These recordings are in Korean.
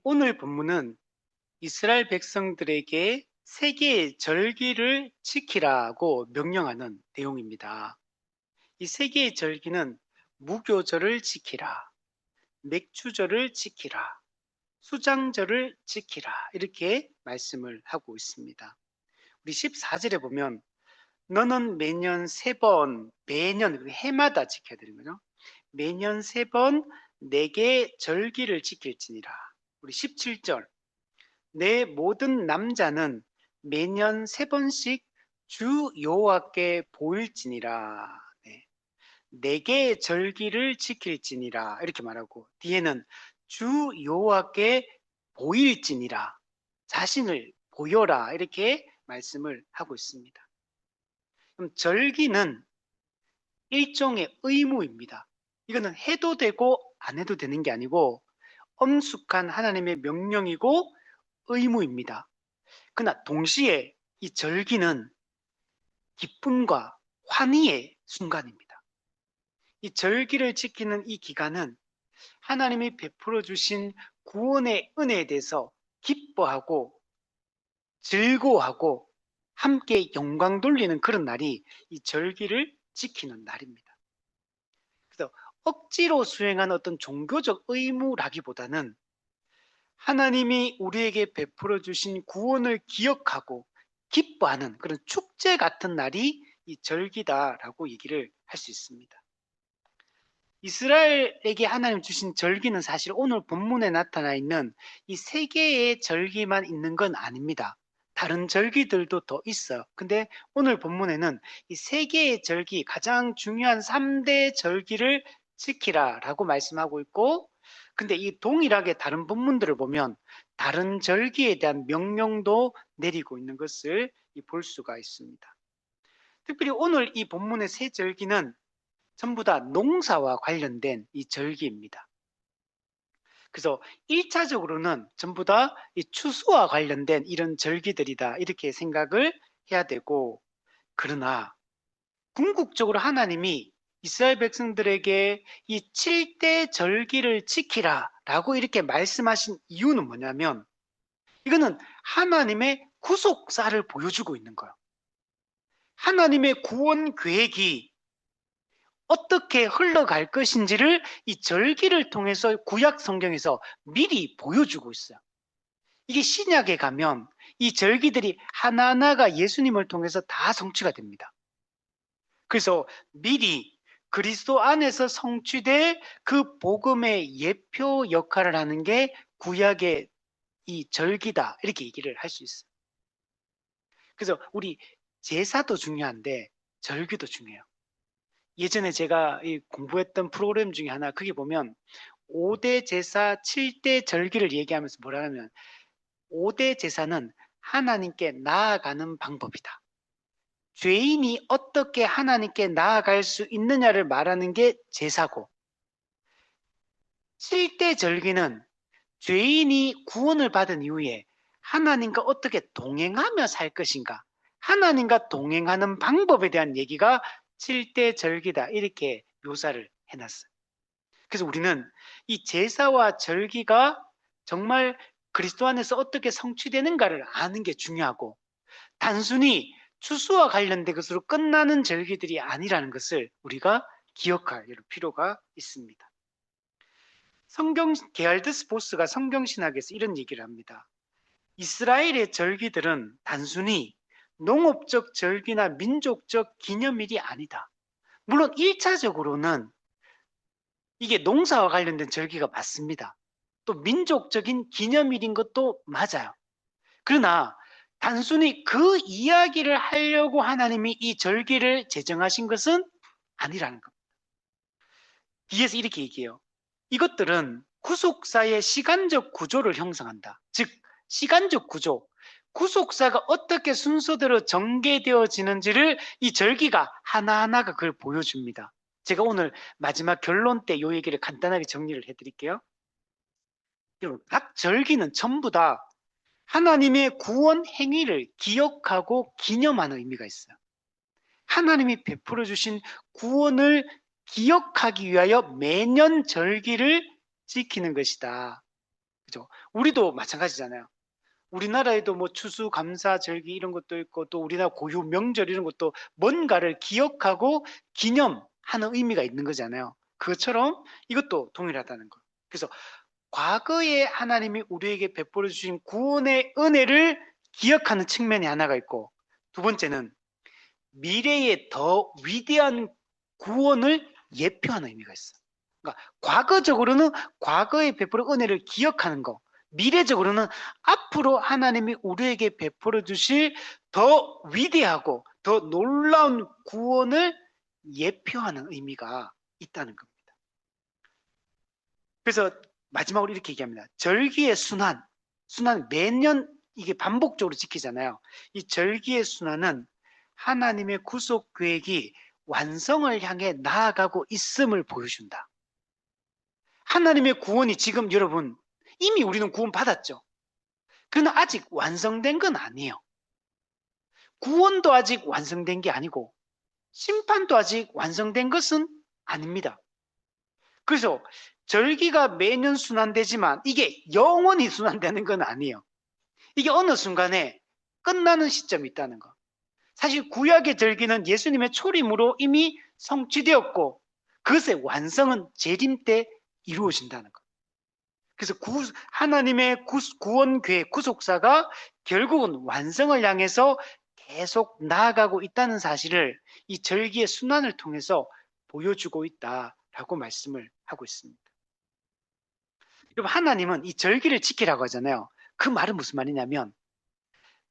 오늘 본문은 이스라엘 백성들에게 세 개의 절기를 지키라고 명령하는 내용입니다. 이 세 개의 절기는 무교절을 지키라, 맥주절을 지키라, 수장절을 지키라 이렇게 말씀을 하고 있습니다. 우리 14절에 보면 너는 매년 세 번, 매년 해마다 지켜야 되는 거죠. 매년 세 번 네 개의 절기를 지킬지니라. 우리 17절 내 모든 남자는 매년 세 번씩 주 여호와께 보일지니라. 네 개의 절기를 지킬지니라 이렇게 말하고 뒤에는 주 여호와께 보일지니라 자신을 보여라 이렇게 말씀을 하고 있습니다. 그럼 절기는 일종의 의무입니다. 이거는 해도 되고 안 해도 되는 게 아니고 엄숙한 하나님의 명령이고 의무입니다. 그러나 동시에 이 절기는 기쁨과 환희의 순간입니다. 이 절기를 지키는 이 기간은 하나님이 베풀어 주신 구원의 은혜에 대해서 기뻐하고 즐거워하고 함께 영광 돌리는 그런 날이 이 절기를 지키는 날입니다. 그래서 억지로 수행한 어떤 종교적 의무라기보다는 하나님이 우리에게 베풀어 주신 구원을 기억하고 기뻐하는 그런 축제 같은 날이 이 절기다라고 얘기를 할 수 있습니다. 이스라엘에게 하나님 주신 절기는 사실 오늘 본문에 나타나 있는 이 세 개의 절기만 있는 건 아닙니다. 다른 절기들도 더 있어요. 근데 오늘 본문에는 이 세 개의 절기, 가장 중요한 3대 절기를 지키라라고 말씀하고 있고, 근데 이 동일하게 다른 본문들을 보면 다른 절기에 대한 명령도 내리고 있는 것을 볼 수가 있습니다. 특별히 오늘 이 본문의 세 절기는 전부 다 농사와 관련된 이 절기입니다. 그래서 1차적으로는 전부 다 이 추수와 관련된 이런 절기들이다 이렇게 생각을 해야 되고, 그러나 궁극적으로 하나님이 이스라엘 백성들에게 이 7대 절기를 지키라 라고 이렇게 말씀하신 이유는 뭐냐면, 이거는 하나님의 구속사를 보여주고 있는 거예요. 하나님의 구원 계획이 어떻게 흘러갈 것인지를 이 절기를 통해서 구약 성경에서 미리 보여주고 있어요. 이게 신약에 가면 이 절기들이 하나하나가 예수님을 통해서 다 성취가 됩니다. 그래서 미리 그리스도 안에서 성취될 그 복음의 예표 역할을 하는 게 구약의 이 절기다 이렇게 얘기를 할 수 있어요. 그래서 우리 제사도 중요한데 절기도 중요해요. 예전에 제가 공부했던 프로그램 중에 하나, 그게 보면 5대 제사 7대 절기를 얘기하면서 뭐라 하면 5대 제사는 하나님께 나아가는 방법이다. 죄인이 어떻게 하나님께 나아갈 수 있느냐를 말하는 게 제사고, 7대 절기는 죄인이 구원을 받은 이후에 하나님과 어떻게 동행하며 살 것인가, 하나님과 동행하는 방법에 대한 얘기가 7대 절기다 이렇게 묘사를 해놨어요. 그래서 우리는 이 제사와 절기가 정말 그리스도 안에서 어떻게 성취되는가를 아는 게 중요하고, 단순히 추수와 관련된 것으로 끝나는 절기들이 아니라는 것을 우리가 기억할 필요가 있습니다. 성경 게알드스 보스가 성경신학에서 이런 얘기를 합니다. 이스라엘의 절기들은 단순히 농업적 절기나 민족적 기념일이 아니다. 물론 1차적으로는 이게 농사와 관련된 절기가 맞습니다. 또 민족적인 기념일인 것도 맞아요. 그러나 단순히 그 이야기를 하려고 하나님이 이 절기를 제정하신 것은 아니라는 겁니다. 뒤에서 이렇게 얘기해요. 이것들은 구속사의 시간적 구조를 형성한다. 즉 시간적 구조, 구속사가 어떻게 순서대로 전개되어지는지를 이 절기가 하나하나가 그걸 보여줍니다. 제가 오늘 마지막 결론 때 이 얘기를 간단하게 정리를 해드릴게요. 여러분, 각 절기는 전부 다 하나님의 구원 행위를 기억하고 기념하는 의미가 있어요. 하나님이 베풀어 주신 구원을 기억하기 위하여 매년 절기를 지키는 것이다. 그죠? 우리도 마찬가지잖아요. 우리나라에도 뭐 추수감사절기 이런 것도 있고 또 우리나라 고유 명절 이런 것도 뭔가를 기억하고 기념하는 의미가 있는 거잖아요. 그것처럼 이것도 동일하다는 거. 그래서 과거에 하나님이 우리에게 베풀어 주신 구원의 은혜를 기억하는 측면이 하나가 있고, 두 번째는 미래의 더 위대한 구원을 예표하는 의미가 있어. 그러니까 과거적으로는 과거에 베풀어 은혜를 기억하는 거, 미래적으로는 앞으로 하나님이 우리에게 베풀어 주실 더 위대하고 더 놀라운 구원을 예표하는 의미가 있다는 겁니다. 그래서 마지막으로 이렇게 얘기합니다. 절기의 순환 매년 이게 반복적으로 지키잖아요. 이 절기의 순환은 하나님의 구속 계획이 완성을 향해 나아가고 있음을 보여준다. 하나님의 구원이 지금 여러분 이미 우리는 구원 받았죠. 그러나 아직 완성된 건 아니에요. 구원도 아직 완성된 게 아니고 심판도 아직 완성된 것은 아닙니다. 그래서 절기가 매년 순환되지만 이게 영원히 순환되는 건 아니에요. 이게 어느 순간에 끝나는 시점이 있다는 거. 사실 구약의 절기는 예수님의 초림으로 이미 성취되었고 그것의 완성은 재림 때 이루어진다는 것. 그래서 하나님의 구원 계획, 구속사가 결국은 완성을 향해서 계속 나아가고 있다는 사실을 이 절기의 순환을 통해서 보여주고 있다라고 말씀을 하고 있습니다. 여러분, 하나님은 이 절기를 지키라고 하잖아요. 그 말은 무슨 말이냐면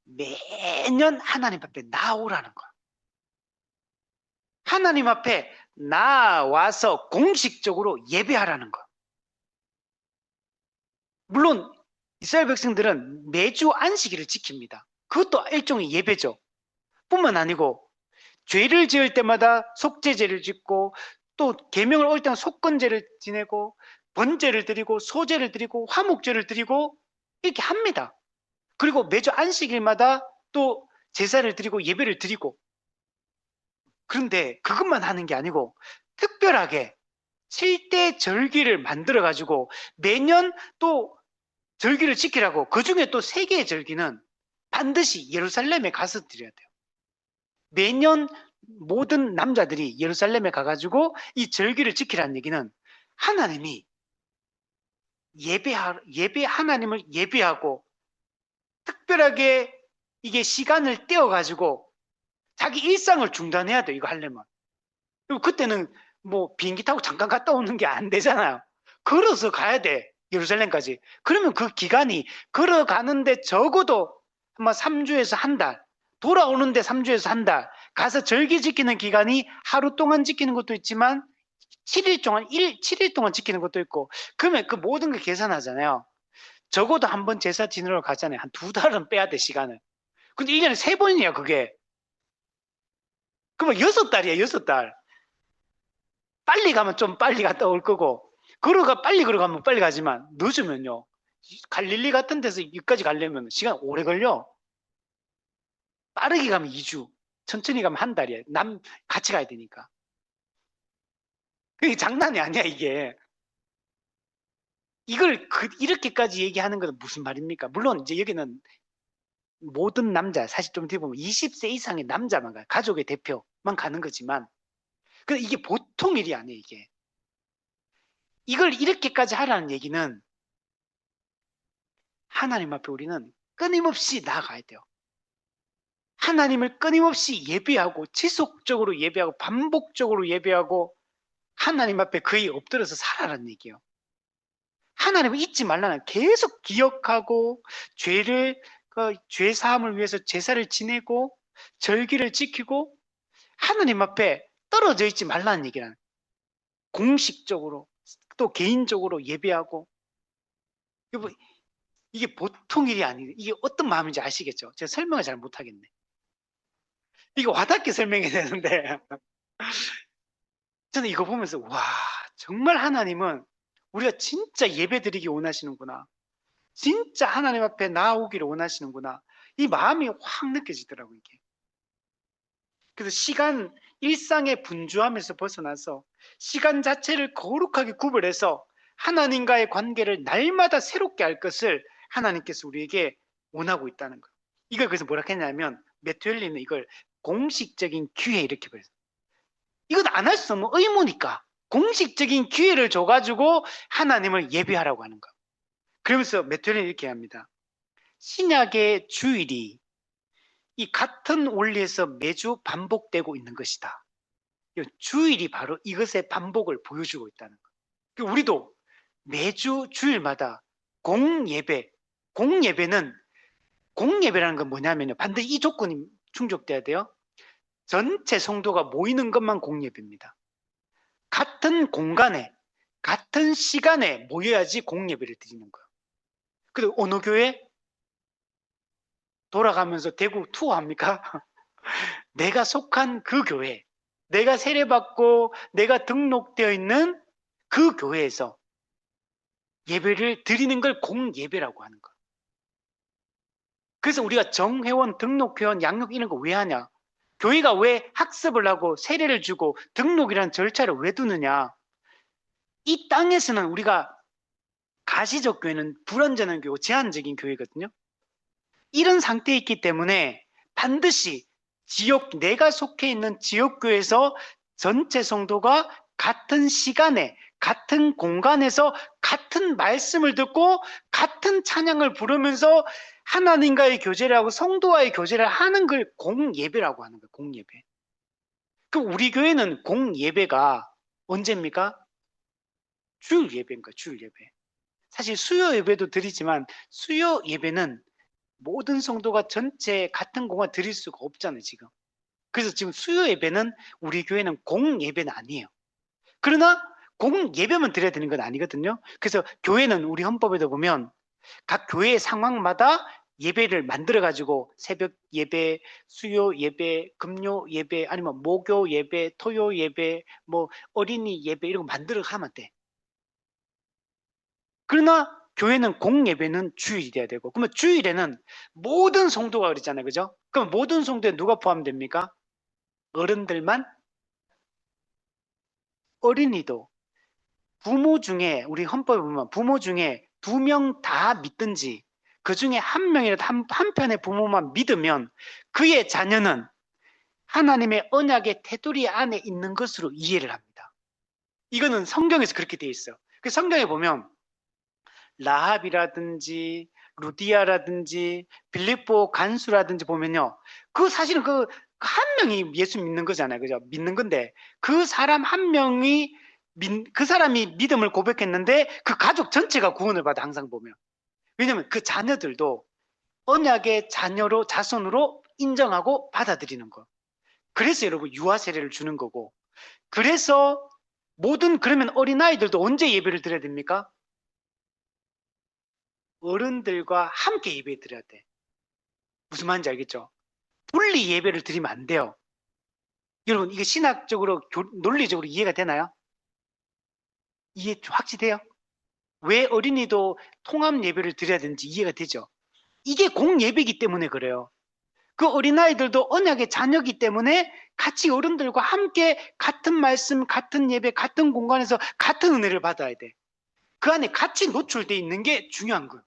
매년 하나님 앞에 나오라는 거야. 하나님 앞에 나와서 공식적으로 예배하라는 거야. 물론 이스라엘 백성들은 매주 안식일을 지킵니다. 그것도 일종의 예배죠. 뿐만 아니고 죄를 지을 때마다 속죄제를 짓고 또 계명을 어길 때는 속건제를 지내고 번제를 드리고 소제를 드리고 화목제를 드리고 이렇게 합니다. 그리고 매주 안식일마다 또 제사를 드리고 예배를 드리고, 그런데 그것만 하는 게 아니고 특별하게 7대 절기를 만들어 가지고 매년 또 절기를 지키라고, 그 중에 또 3개의 절기는 반드시 예루살렘에 가서 드려야 돼요. 매년 모든 남자들이 예루살렘에 가가지고 이 절기를 지키라는 얘기는 하나님이 하나님을 예배하고 특별하게 이게 시간을 떼어가지고 자기 일상을 중단해야 돼, 이거 하려면. 그리고 그때는 뭐 비행기 타고 잠깐 갔다 오는 게 안 되잖아요. 걸어서 가야 돼, 예루살렘까지. 그러면 그 기간이 걸어가는데 적어도 아마 3주에서 한 달, 돌아오는데 3주에서 한 달, 가서 절기 지키는 기간이 하루 동안 지키는 것도 있지만 7일 동안 지키는 것도 있고, 그러면 그 모든 걸 계산하잖아요. 적어도 한 번 제사 지내러 가잖아요. 한 2달은 빼야 돼, 시간을. 근데 1년에 3번이야, 그게. 그러면 6달이야, 6달. 빨리 가면 좀 빨리 갔다 올 거고, 빨리 걸어가면 빨리 가지만, 늦으면요, 갈릴리 같은 데서 여기까지 가려면 시간 오래 걸려. 빠르게 가면 2주, 천천히 가면 한 달이야. 같이 가야 되니까. 그게 장난이 아니야, 이게. 이걸 이렇게까지 얘기하는 건 무슨 말입니까? 물론 이제 여기는 모든 남자, 사실 좀 어떻게 보면 20세 이상의 남자만 가요. 가족의 대표만 가는 거지만, 근데 이게 보통 일이 아니에요, 이게. 이걸 이렇게까지 하라는 얘기는 하나님 앞에 우리는 끊임없이 나아가야 돼요. 하나님을 끊임없이 예배하고 지속적으로 예배하고 반복적으로 예배하고 하나님 앞에 거의 엎드려서 살아라는 얘기예요. 하나님을 잊지 말라는, 계속 기억하고 죄 사함을 위해서 제사를 지내고 절기를 지키고 하나님 앞에 떨어져 있지 말라는 얘기라는, 공식적으로 또 개인적으로 예배하고. 이게 보통 일이 아니에요. 이게 어떤 마음인지 아시겠죠? 제가 설명을 잘 못하겠네. 이거 와닿게 설명해야 되는데 저는 이거 보면서 와, 정말 하나님은 우리가 진짜 예배드리기 원하시는구나, 진짜 하나님 앞에 나오기를 원하시는구나, 이 마음이 확 느껴지더라고요, 이게. 그래서 일상의 분주함에서 벗어나서 시간 자체를 거룩하게 구별해서 하나님과의 관계를 날마다 새롭게 할 것을 하나님께서 우리에게 원하고 있다는 거예요. 이걸 그래서 뭐라 했냐면 메투엘리는 이걸 공식적인 기회 이렇게 말해요. 이건 안 할 수 없는 의무니까 공식적인 기회를 줘가지고 하나님을 예배하라고 하는 거예요. 그러면서 메투엘리는 이렇게 합니다. 신약의 주일이 이 같은 원리에서 매주 반복되고 있는 것이다. 주일이 바로 이것의 반복을 보여주고 있다는 거예요. 우리도 매주 주일마다 공예배는 공예배라는 건 뭐냐면요. 반드시 이 조건이 충족돼야 돼요. 전체 성도가 모이는 것만 공예배입니다. 같은 공간에 같은 시간에 모여야지 공예배를 드리는 거예요. 근데 어느 교회? 돌아가면서 대구 투어합니까? 내가 속한 그 교회, 내가 세례받고 내가 등록되어 있는 그 교회에서 예배를 드리는 걸 공예배라고 하는 거예요. 그래서 우리가 정회원, 등록회원, 양육 이런 거 왜 하냐? 교회가 왜 학습을 하고 세례를 주고 등록이라는 절차를 왜 두느냐? 이 땅에서는 우리가 가시적 교회는 불완전한 교회고 제한적인 교회거든요. 이런 상태에 있기 때문에 반드시 내가 속해 있는 지역교회에서 전체 성도가 같은 시간에 같은 공간에서 같은 말씀을 듣고 같은 찬양을 부르면서 하나님과의 교제를 하고 성도와의 교제를 하는 걸 공예배라고 하는 거예요. 공예배. 그럼 우리 교회는 공예배가 언제입니까? 주일 예배인가 주일 예배. 사실 수요 예배도 드리지만 수요 예배는 모든 성도가 전체 같은 공간 드릴 수가 없잖아요, 지금. 그래서 지금 수요 예배는 우리 교회는 공 예배는 아니에요. 그러나 공 예배만 드려야 되는 건 아니거든요. 그래서 교회는 우리 헌법에도 보면 각 교회의 상황마다 예배를 만들어 가지고 새벽 예배, 수요 예배, 금요 예배, 아니면 목요 예배, 토요 예배, 뭐 어린이 예배 이런 거 만들어 가면 돼. 그러나 교회는 공예배는 주일이 돼야 되고, 그러면 주일에는 모든 성도가 그러잖아요. 그죠? 그럼 모든 성도에 누가 포함됩니까? 어른들만? 어린이도. 부모 중에, 우리 헌법에 보면 부모 중에 2명 다 믿든지 그 중에 한 명이라도 한편의 부모만 믿으면 그의 자녀는 하나님의 언약의 테두리 안에 있는 것으로 이해를 합니다. 이거는 성경에서 그렇게 되어 있어요. 그 성경에 보면 라합이라든지 루디아라든지 빌립보 간수라든지 보면요. 그 사실은 그 한 명이 예수 믿는 거잖아요. 그죠? 믿는 건데 그 사람 한 명이 그 사람이 믿음을 고백했는데 그 가족 전체가 구원을 받아 항상 보면. 왜냐면 그 자녀들도 언약의 자녀로 자손으로 인정하고 받아들이는 거. 그래서 여러분 유아 세례를 주는 거고. 그래서 그러면 어린아이들도 언제 예배를 드려야 됩니까? 어른들과 함께 예배 드려야 돼. 무슨 말인지 알겠죠? 분리 예배를 드리면 안 돼요. 여러분 이게 신학적으로 논리적으로 이해가 되나요? 이해 확실해요? 왜 어린이도 통합 예배를 드려야 되는지 이해가 되죠? 이게 공예배이기 때문에 그래요. 그 어린아이들도 언약의 자녀이기 때문에 같이 어른들과 함께 같은 말씀, 같은 예배, 같은 공간에서 같은 은혜를 받아야 돼. 그 안에 같이 노출되어 있는 게 중요한 거예요.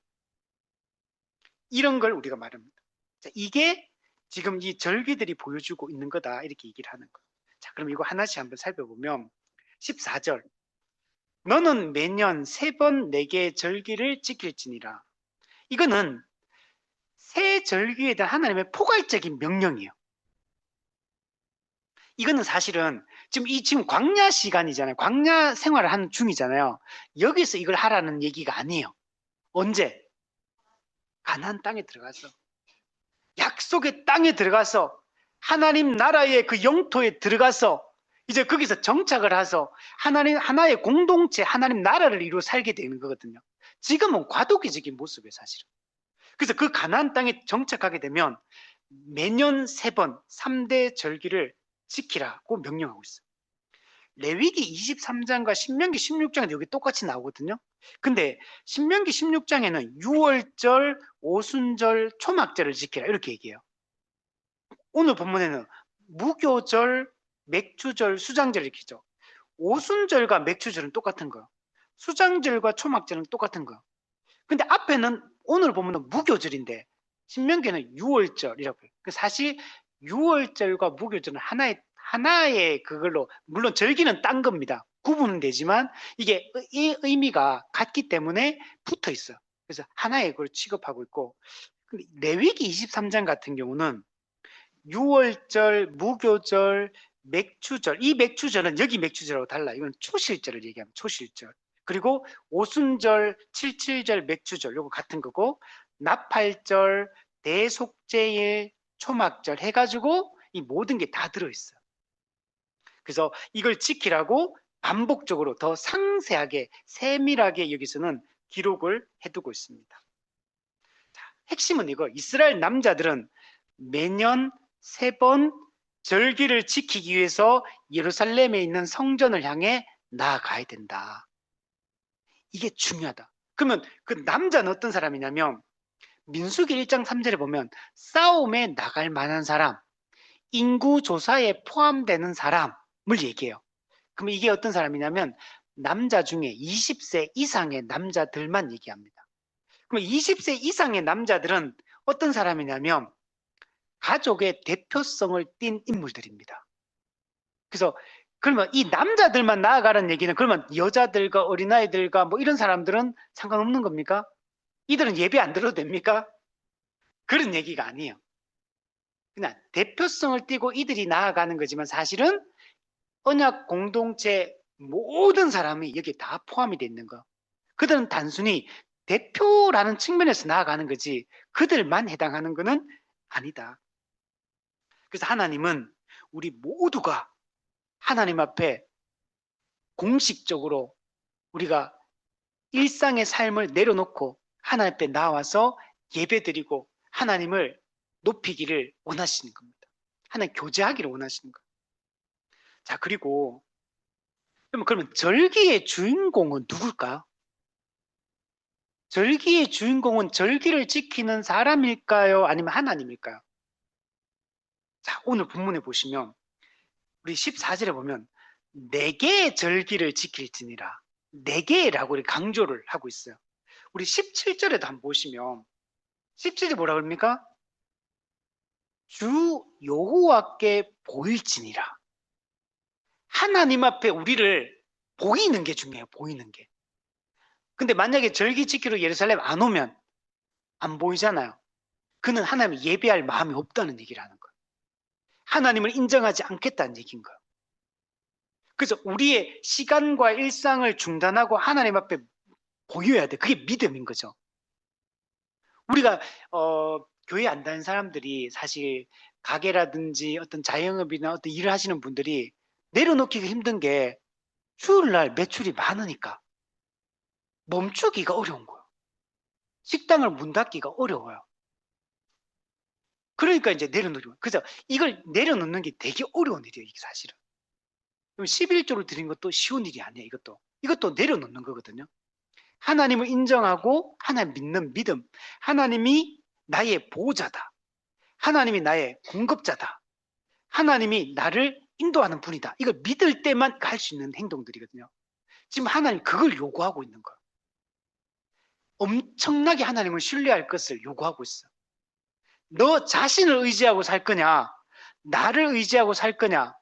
이런 걸 우리가 말합니다. 자, 이게 지금 이 절기들이 보여주고 있는 거다 이렇게 얘기를 하는 거예요. 자, 그럼 이거 하나씩 한번 살펴보면 14절 너는 매년 3번 내게 절기를 지킬지니라. 이거는 새 절기에 대한 하나님의 포괄적인 명령이에요. 이거는 사실은 지금 광야 시간이잖아요. 광야 생활을 하는 중이잖아요. 여기서 이걸 하라는 얘기가 아니에요. 언제? 가나안 땅에 들어가서 약속의 땅에 들어가서 하나님 나라의 그 영토에 들어가서 이제 거기서 정착을 해서 하나의 공동체, 하나님 나라를 이루어 살게 되는 거거든요. 지금은 과도기적인 모습이에요, 사실은. 그래서 그 가나안 땅에 정착하게 되면 매년 3번 3대 절기를 지키라고 명령하고 있어요. 레위기 23장과 신명기 16장은 여기 똑같이 나오거든요. 근데 신명기 16장에는 유월절, 오순절, 초막절을 지키라 이렇게 얘기해요. 오늘 본문에는 무교절, 맥주절, 수장절 이렇게 죠. 오순절과 맥주절은 똑같은 거예요. 수장절과 초막절은 똑같은 거예요. 근데 앞에는 오늘 보면 무교절인데 신명기는 유월절이라고 해요. 사실 유월절과 무교절은 하나의 그걸로, 물론 절기는 딴 겁니다. 구분은 되지만 이게 이 의미가 같기 때문에 붙어 있어요. 그래서 하나의 걸 취급하고 있고, 레위기 23장 같은 경우는 유월절, 무교절, 맥추절, 이 맥추절은 여기 맥추절하고 달라. 이건 초실절을 얘기합니다. 초실절. 그리고 오순절, 칠칠절, 맥추절 요거 같은 거고, 나팔절, 대속제일, 초막절 해가지고 이 모든 게 다 들어있어요. 그래서 이걸 지키라고 반복적으로 더 상세하게 세밀하게 여기서는 기록을 해두고 있습니다. 자, 핵심은 이거. 이스라엘 남자들은 매년 3번 절기를 지키기 위해서 예루살렘에 있는 성전을 향해 나아가야 된다. 이게 중요하다. 그러면 그 남자는 어떤 사람이냐면 민수기 1장 3절에 보면 싸움에 나갈 만한 사람, 인구 조사에 포함되는 사람을 얘기해요. 그럼 이게 어떤 사람이냐면 남자 중에 20세 이상의 남자들만 얘기합니다. 그럼 20세 이상의 남자들은 어떤 사람이냐면 가족의 대표성을 띈 인물들입니다. 그래서 그러면 이 남자들만 나아가라는 얘기는, 그러면 여자들과 어린아이들과 뭐 이런 사람들은 상관없는 겁니까? 이들은 예배 안 들어도 됩니까? 그런 얘기가 아니에요. 그냥 대표성을 띠고 이들이 나아가는 거지만 사실은 언약 공동체 모든 사람이 여기 다 포함이 돼 있는 거. 그들은 단순히 대표라는 측면에서 나아가는 거지 그들만 해당하는 거는 아니다. 그래서 하나님은 우리 모두가 하나님 앞에 공식적으로 우리가 일상의 삶을 내려놓고 하나님 앞에 나와서 예배드리고 하나님을 높이기를 원하시는 겁니다. 하나님 교제하기를 원하시는 거예요. 자, 그리고 그러면 절기의 주인공은 누굴까요? 절기의 주인공은 절기를 지키는 사람일까요? 아니면 하나님일까요? 자, 오늘 본문에 보시면 우리 14절에 보면 4개의 절기를 지킬지니라. 4개라고 강조를 하고 있어요. 우리 17절에도 한번 보시면 17절 뭐라 그럽니까? 주 여호와께 보일지니라. 하나님 앞에 우리를 보이는 게 중요해요. 보이는 게. 근데 만약에 절기 지키러 예루살렘 안 오면 안 보이잖아요. 그는 하나님을 예배할 마음이 없다는 얘기를 하는 거예요. 하나님을 인정하지 않겠다는 얘기인 거예요. 그래서 우리의 시간과 일상을 중단하고 하나님 앞에 보여야 돼. 그게 믿음인 거죠. 우리가 교회 안 다니는 사람들이 사실 가게라든지 어떤 자영업이나 어떤 일을 하시는 분들이 내려놓기가 힘든 게 휴일날 매출이 많으니까 멈추기가 어려운 거예요. 식당을 문 닫기가 어려워요. 그러니까 이제 내려놓는 거예요. 그래서 이걸 내려놓는 게 되게 어려운 일이에요. 이게 사실은. 11조를 드린 것도 쉬운 일이 아니에요. 이것도 내려놓는 거거든요. 하나님을 인정하고 하나님 믿는 믿음, 하나님이 나의 보호자다, 하나님이 나의 공급자다, 하나님이 나를 인도하는 분이다, 이걸 믿을 때만 할 수 있는 행동들이거든요. 지금 하나님 그걸 요구하고 있는 거예요. 엄청나게 하나님을 신뢰할 것을 요구하고 있어. 너 자신을 의지하고 살 거냐, 나를 의지하고 살 거냐,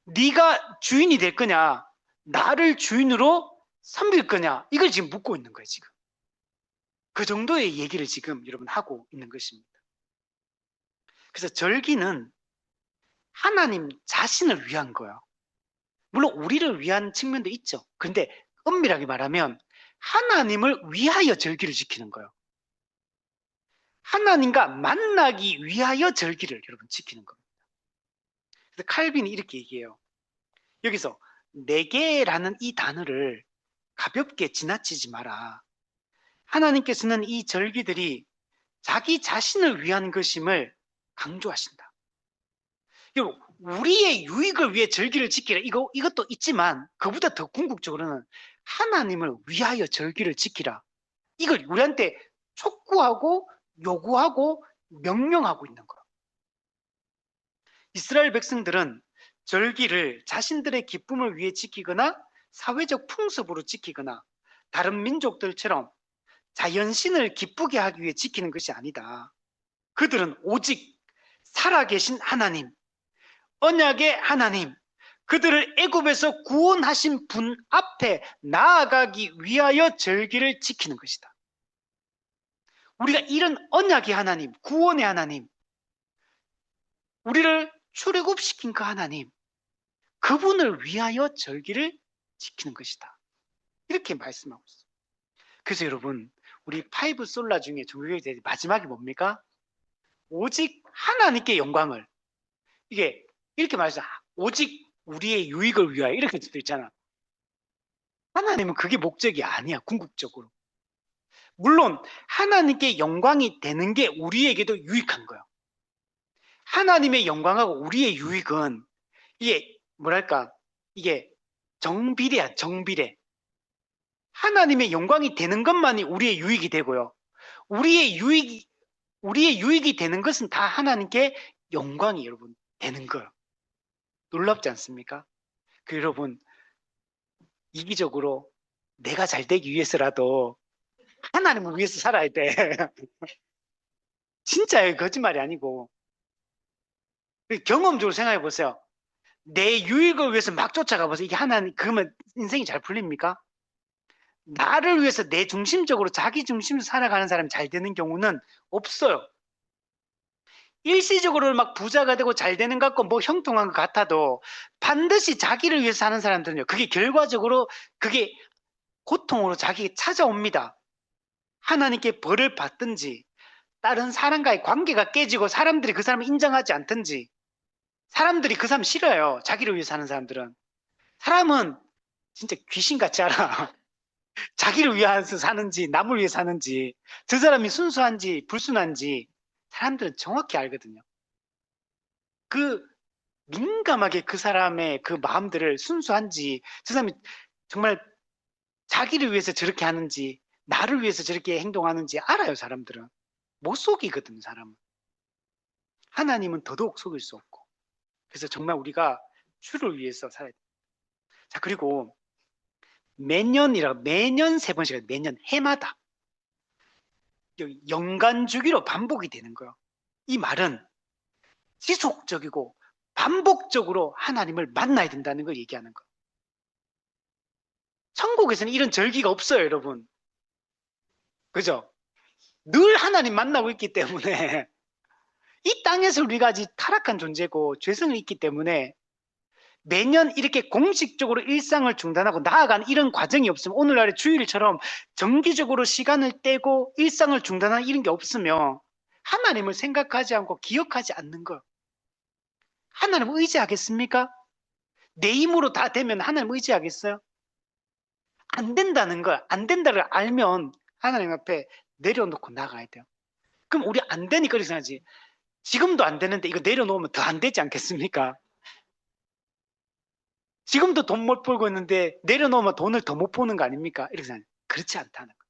네가 주인이 될 거냐, 나를 주인으로 섬길 거냐, 이걸 지금 묻고 있는 거예요. 지금 그 정도의 얘기를 지금 여러분 하고 있는 것입니다. 그래서 절기는 하나님 자신을 위한 거예요. 물론 우리를 위한 측면도 있죠. 그런데 엄밀하게 말하면 하나님을 위하여 절기를 지키는 거예요. 하나님과 만나기 위하여 절기를 여러분 지키는 겁니다. 그래서 칼빈이 이렇게 얘기해요. 여기서 내게라는 이 단어를 가볍게 지나치지 마라. 하나님께서는 이 절기들이 자기 자신을 위한 것임을 강조하신다. 여러분, 우리의 유익을 위해 절기를 지키라, 이것도 있지만 그보다 더 궁극적으로는 하나님을 위하여 절기를 지키라, 이걸 우리한테 촉구하고 요구하고 명령하고 있는 거예요. 이스라엘 백성들은 절기를 자신들의 기쁨을 위해 지키거나 사회적 풍습으로 지키거나 다른 민족들처럼 자연신을 기쁘게 하기 위해 지키는 것이 아니다. 그들은 오직 살아계신 하나님, 언약의 하나님, 그들을 애굽에서 구원하신 분 앞에 나아가기 위하여 절기를 지키는 것이다. 우리가 이런 언약의 하나님, 구원의 하나님, 우리를 출애굽시킨 그 하나님, 그분을 위하여 절기를 지키는 것이다. 이렇게 말씀하고 있어요. 그래서 여러분, 우리 파이브 솔라 중에 종교개혁 마지막이 뭡니까? 오직 하나님께 영광을, 이게 이렇게 말해서 오직 우리의 유익을 위하여, 이렇게 써 있잖아. 하나님은 그게 목적이 아니야, 궁극적으로. 물론 하나님께 영광이 되는 게 우리에게도 유익한 거예요. 하나님의 영광하고 우리의 유익은 이게 뭐랄까, 이게 정비례야, 정비례. 하나님의 영광이 되는 것만이 우리의 유익이 되고요. 우리의 유익이 되는 것은 다 하나님께 영광이 여러분 되는 거예요. 놀랍지 않습니까? 그 여러분, 이기적으로 내가 잘 되기 위해서라도 하나님을 위해서 살아야 돼. 진짜예요. 거짓말이 아니고. 경험적으로 생각해 보세요. 내 유익을 위해서 막 쫓아가 보세요. 이게 하나님, 그러면 인생이 잘 풀립니까? 나를 위해서 내 중심적으로 자기 중심으로 살아가는 사람이 잘 되는 경우는 없어요. 일시적으로 막 부자가 되고 잘 되는 것 같고 뭐 형통한 것 같아도 반드시 자기를 위해서 사는 사람들은요. 그게 결과적으로 그게 고통으로 자기에게 찾아옵니다. 하나님께 벌을 받든지 다른 사람과의 관계가 깨지고 사람들이 그 사람을 인정하지 않든지 사람들이 그 사람 싫어요. 자기를 위해 사는 사람들은. 사람은 진짜 귀신같이 알아. 자기를 위해서 사는지 남을 위해 사는지 저 사람이 순수한지 불순한지 사람들은 정확히 알거든요. 그 민감하게 그 사람의 그 마음들을 순수한지 저 사람이 정말 자기를 위해서 저렇게 하는지 나를 위해서 저렇게 행동하는지 알아요. 사람들은. 못 속이거든요. 사람은. 하나님은 더더욱 속일 수 없고. 그래서 정말 우리가 주를 위해서 살아야 돼요. 자, 그리고 매년 3번씩 매년 해마다 연간 주기로 반복이 되는 거예요. 이 말은 지속적이고 반복적으로 하나님을 만나야 된다는 걸 얘기하는 거예요. 천국에서는 이런 절기가 없어요, 여러분. 그죠? 늘 하나님 만나고 있기 때문에 이 땅에서 우리가 아직 타락한 존재고 죄성이 있기 때문에 매년 이렇게 공식적으로 일상을 중단하고 나아가는 이런 과정이 없으면 오늘날의 주일처럼 정기적으로 시간을 떼고 일상을 중단하는 이런 게 없으면 하나님을 생각하지 않고 기억하지 않는 거. 하나님 의지하겠습니까? 내 힘으로 다 되면 하나님 의지하겠어요? 안 된다는 거, 안 된다를 알면 하나님 앞에 내려놓고 나가야 돼요. 그럼 우리 안 되니까 이렇게 생각하지. 지금도 안 되는데 이거 내려놓으면 더 안 되지 않겠습니까? 지금도 돈 못 벌고 있는데 내려놓으면 돈을 더 못 버는 거 아닙니까? 이렇게 생각해요. 그렇지 않다는 거.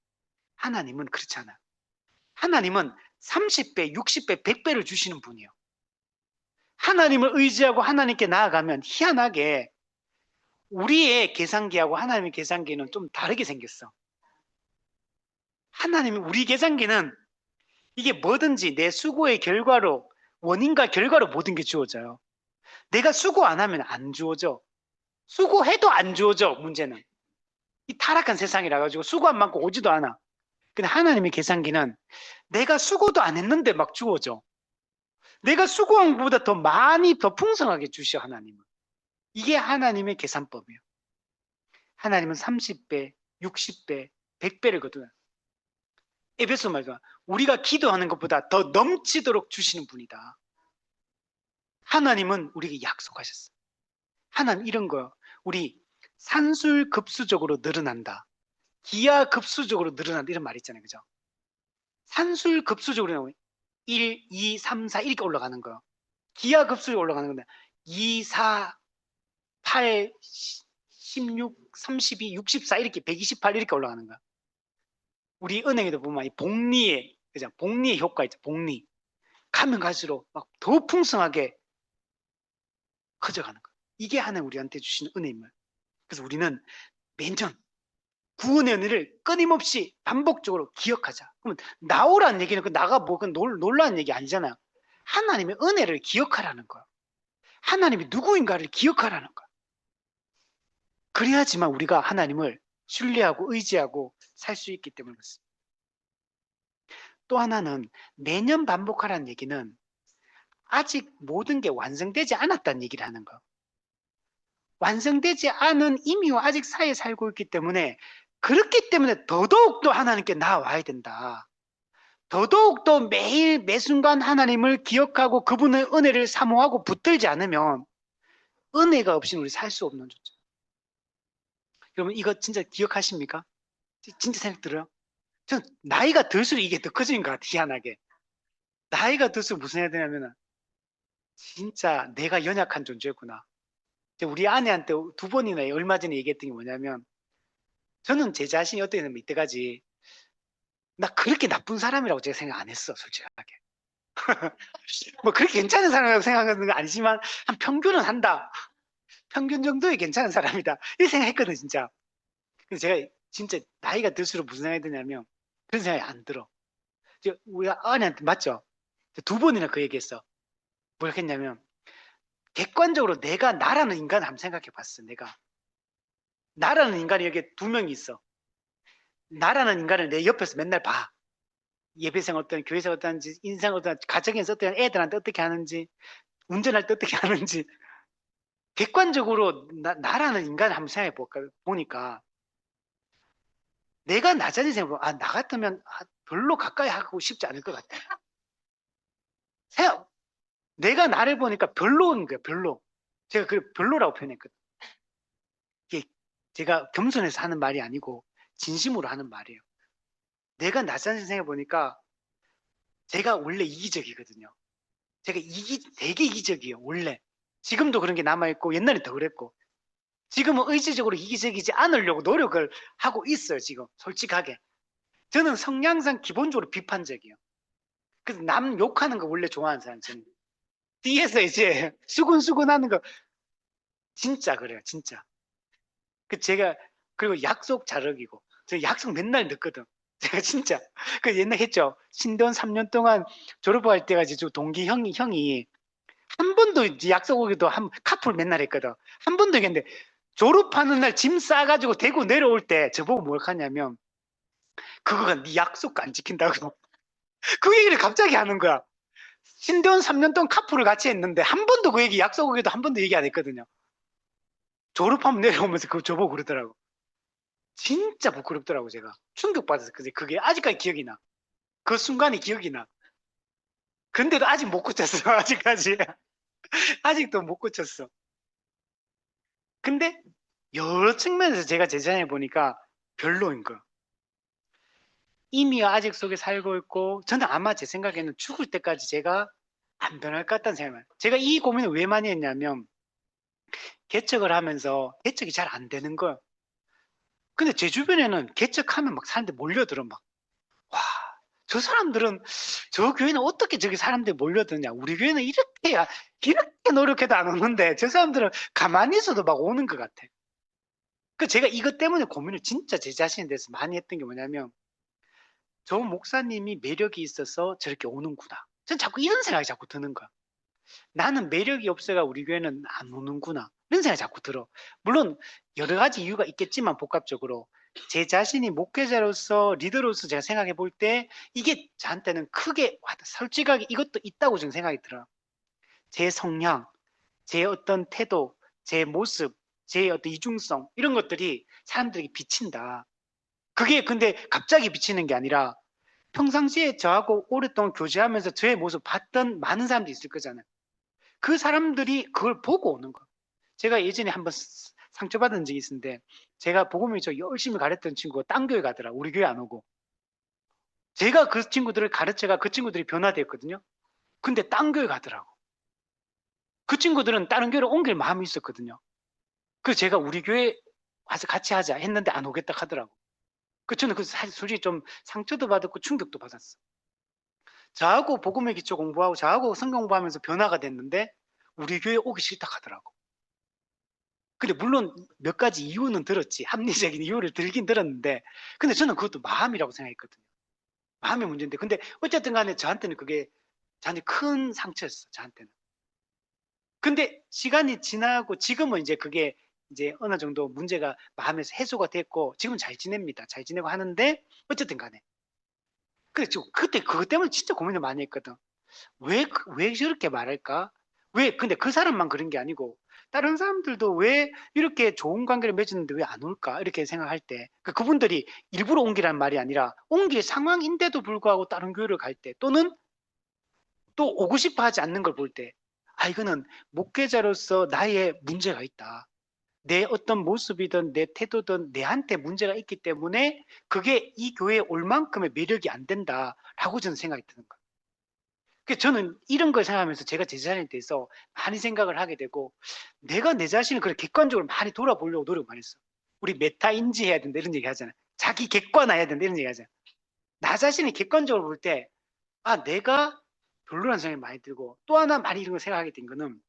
하나님은 그렇지 않아. 하나님은 30배, 60배, 100배를 주시는 분이에요. 하나님을 의지하고 하나님께 나아가면 희한하게 우리의 계산기하고 하나님의 계산기는 좀 다르게 생겼어. 하나님은 우리 계산기는 이게 뭐든지 내 수고의 결과로 원인과 결과로 모든 게 주어져요. 내가 수고 안 하면 안 주어져. 수고해도 안 주어져. 문제는 이 타락한 세상이라 가지고 수고한 만큼 오지도 않아. 근데 하나님의 계산기는 내가 수고도 안 했는데 막 주어져. 내가 수고한 것보다 더 많이 더 풍성하게 주셔. 하나님은. 이게 하나님의 계산법이에요. 하나님은 30배, 60배, 100배를 거둬요. 에베소 말과 우리가 기도하는 것보다 더 넘치도록 주시는 분이다. 하나님은 우리에게 약속하셨어요. 하나님 이런 거요. 우리 산술급수적으로 늘어난다. 기하급수적으로 늘어난다. 이런 말 있잖아요. 그죠? 산술급수적으로 1, 2, 3, 4 이렇게 올라가는 거예요. 기하급수적으로 올라가는 건데 2, 4, 8, 16, 32, 64 이렇게 128 이렇게 올라가는 거야. 우리 은행에도 보면 이 복리의 그죠? 복리의 효과 있죠. 복리. 가면 갈수록 막 더 풍성하게 커져가는 거야. 이게 하나님 우리한테 주시는 은혜인 거야. 그래서 우리는 매년 구원의 은혜를 끊임없이 반복적으로 기억하자. 그러면 나오라는 얘기는 그 나가 뭐 그 놀라는 얘기 아니잖아요. 하나님의 은혜를 기억하라는 거예요. 하나님이 누구인가를 기억하라는 거예요. 그래야지만 우리가 하나님을 신뢰하고 의지하고 살 수 있기 때문에 그렇습니다. 또 하나는 매년 반복하라는 얘기는 아직 모든 게 완성되지 않았다는 얘기를 하는 거예요. 완성되지 않은 이미와 아직 사이에 살고 있기 때문에 그렇기 때문에 더더욱 또 하나님께 나아와야 된다. 더더욱 또 매일 매순간 하나님을 기억하고 그분의 은혜를 사모하고 붙들지 않으면 은혜가 없이는 우리 살 수 없는 존재. 여러분 이거 진짜 기억하십니까? 진짜 생각 들어요? 전 나이가 들수록 이게 더 커지는 것 같아요. 희한하게. 나이가 들수록 무슨 해야 되냐면 진짜 내가 연약한 존재구나. 우리 아내한테 2번이나 얼마 전에 얘기했던 게 뭐냐면 저는 제 자신이 어떻게 되면 이때까지 나 그렇게 나쁜 사람이라고 제가 생각 안 했어. 솔직하게. 뭐 그렇게 괜찮은 사람이라고 생각하는 건 아니지만 한 평균은 한다. 평균 정도의 괜찮은 사람이다. 이렇게 생각했거든 진짜. 그래서 제가 진짜 나이가 들수록 무슨 생각이 드냐면 그런 생각이 안 들어. 우리 아내한테 맞죠? 2번이나 그 얘기했어. 뭐라 했냐면 객관적으로 내가 나라는 인간을 한번 생각해 봤어. 내가 나라는 인간이 여기 2명이 있어. 나라는 인간을 내 옆에서 맨날 봐. 예배생 어떤 교회생 어떤지 인생 어떤 가정에서 어떤 애들한테 어떻게 하는지 운전할 때 어떻게 하는지 객관적으로 나라는 인간을 한번 생각해 보니까 내가 나 자신을 생각해보면 나 같으면 별로 가까이 하고 싶지 않을 것 같아. 내가 나를 보니까 별로인 거야. 별로. 제가 그 별로라고 표현했거든. 이게 제가 겸손해서 하는 말이 아니고 진심으로 하는 말이에요. 내가 나 자신을 생각해보니까 제가 원래 이기적이거든요. 제가 되게 이기적이에요. 원래. 지금도 그런 게 남아있고 옛날에 더 그랬고 지금은 의지적으로 이기적이지 않으려고 노력을 하고 있어요. 지금 솔직하게. 저는 성향상 기본적으로 비판적이에요. 그래서 남 욕하는 거 원래 좋아하는 사람 저는. 뒤에서 이제 수근수근 하는 거 진짜 그래요. 진짜. 제가 그리고 약속 잘 어기고 저 약속 맨날 늦거든. 제가 진짜 그 옛날 했죠. 신대원 3년 동안 졸업할 때까지 저 동기 형이 한 번도 이제 약속 오기도 카풀 맨날 했거든. 한 번도 했는데 졸업하는 날 짐 싸가지고 대구 내려올 때 저보고 뭘 하냐면 그거가 네 약속 안 지킨다고 그 얘기를 갑자기 하는 거야. 신대원 3년 동안 카풀을 같이 했는데 한 번도 그 얘기 약속 오기도 한 번도 얘기 안 했거든요. 졸업하면 내려오면서 그거 저보고 그러더라고. 진짜 부끄럽더라고 제가. 충격받아서 그게 아직까지 기억이 나. 그 순간이 기억이 나. 근데도 아직 못 고쳤어. 아직까지. 아직도 못 고쳤어. 근데 여러 측면에서 제가 재산해 보니까 별로인 거. 이미 아직 속에 살고 있고 저는 아마 제 생각에는 죽을 때까지 제가 안 변할 것 같다는 생각을. 제가 이 고민을 왜 많이 했냐면 개척을 하면서 개척이 잘 안 되는 거예요. 근데 제 주변에는 개척하면 막 사람들 몰려들어 막. 와, 저 사람들은 저 교회는 어떻게 저기 사람들이 몰려드냐. 우리 교회는 이렇게 노력해도 안 오는데 저 사람들은 가만히 있어도 막 오는 것 같아. 그 제가 이것 때문에 고민을 진짜 제 자신에 대해서 많이 했던 게 뭐냐면 저 목사님이 매력이 있어서 저렇게 오는구나. 전 자꾸 이런 생각이 자꾸 드는 거야. 나는 매력이 없어가 우리 교회는 안 오는구나. 이런 생각이 자꾸 들어. 물론 여러 가지 이유가 있겠지만 복합적으로 제 자신이 목회자로서 리더로서 제가 생각해 볼 때 이게 저한테는 크게 솔직하게 이것도 있다고 저는 생각이 들어요. 제 성향, 제 어떤 태도, 제 모습, 제 어떤 이중성 이런 것들이 사람들에게 비친다. 그게 근데 갑자기 비치는 게 아니라 평상시에 저하고 오랫동안 교제하면서 저의 모습 봤던 많은 사람들이 있을 거잖아요. 그 사람들이 그걸 보고 오는 거. 제가 예전에 한번 상처받은 적이 있는데 제가 복음을 저 열심히 가르쳤던 친구가 딴 교회 가더라. 우리 교회 안 오고. 제가 그 친구들을 가르쳐가 그 친구들이 변화되었거든요. 근데 딴 교회 가더라고. 그 친구들은 다른 교회로 옮길 마음이 있었거든요. 그래서 제가 우리 교회 와서 같이 하자 했는데 안 오겠다 하더라고. 저는 사실 솔직히 좀 상처도 받았고 충격도 받았어. 저하고 복음의 기초 공부하고 저하고 성경 공부하면서 변화가 됐는데 우리 교회 오기 싫다 하더라고. 근데 물론 몇 가지 이유는 들었지. 합리적인 이유를 들긴 들었는데, 근데 저는 그것도 마음이라고 생각했거든요. 마음의 문제인데, 근데 어쨌든 간에 저한테는 그게 저한테 큰 상처였어, 저한테는. 근데 시간이 지나고 지금은 이제 그게 이제 어느 정도 문제가 마음에서 해소가 됐고, 지금은 잘 지냅니다. 잘 지내고 하는데, 어쨌든 간에. 근데 저 그때 그것 때문에 진짜 고민을 많이 했거든. 왜 저렇게 말할까? 근데 그 사람만 그런 게 아니고, 다른 사람들도 왜 이렇게 좋은 관계를 맺었는데 왜 안 올까? 이렇게 생각할 때, 그분들이 일부러 옮기라는 말이 아니라, 옮길 상황인데도 불구하고 다른 교회를 갈 때, 또는 또 오고 싶어 하지 않는 걸 볼 때, 아, 이거는 목회자로서 나의 문제가 있다. 내 어떤 모습이든 내 태도든 내한테 문제가 있기 때문에 그게 이 교회에 올 만큼의 매력이 안 된다라고 저는 생각이 드는 거예요. 그래서 저는 이런 걸 생각하면서 제가 제 자신에 대해서 많이 생각을 하게 되고, 내가 내 자신을 그렇게 객관적으로 많이 돌아보려고 노력 많이 했어. 우리 메타 인지해야 된다 이런 얘기 하잖아요. 자기 객관화해야 된다 이런 얘기 하잖아요. 나 자신을 객관적으로 볼 때, 아, 내가 별로라는 생각이 많이 들고, 또 하나 많이 이런 걸 생각하게 된 거는,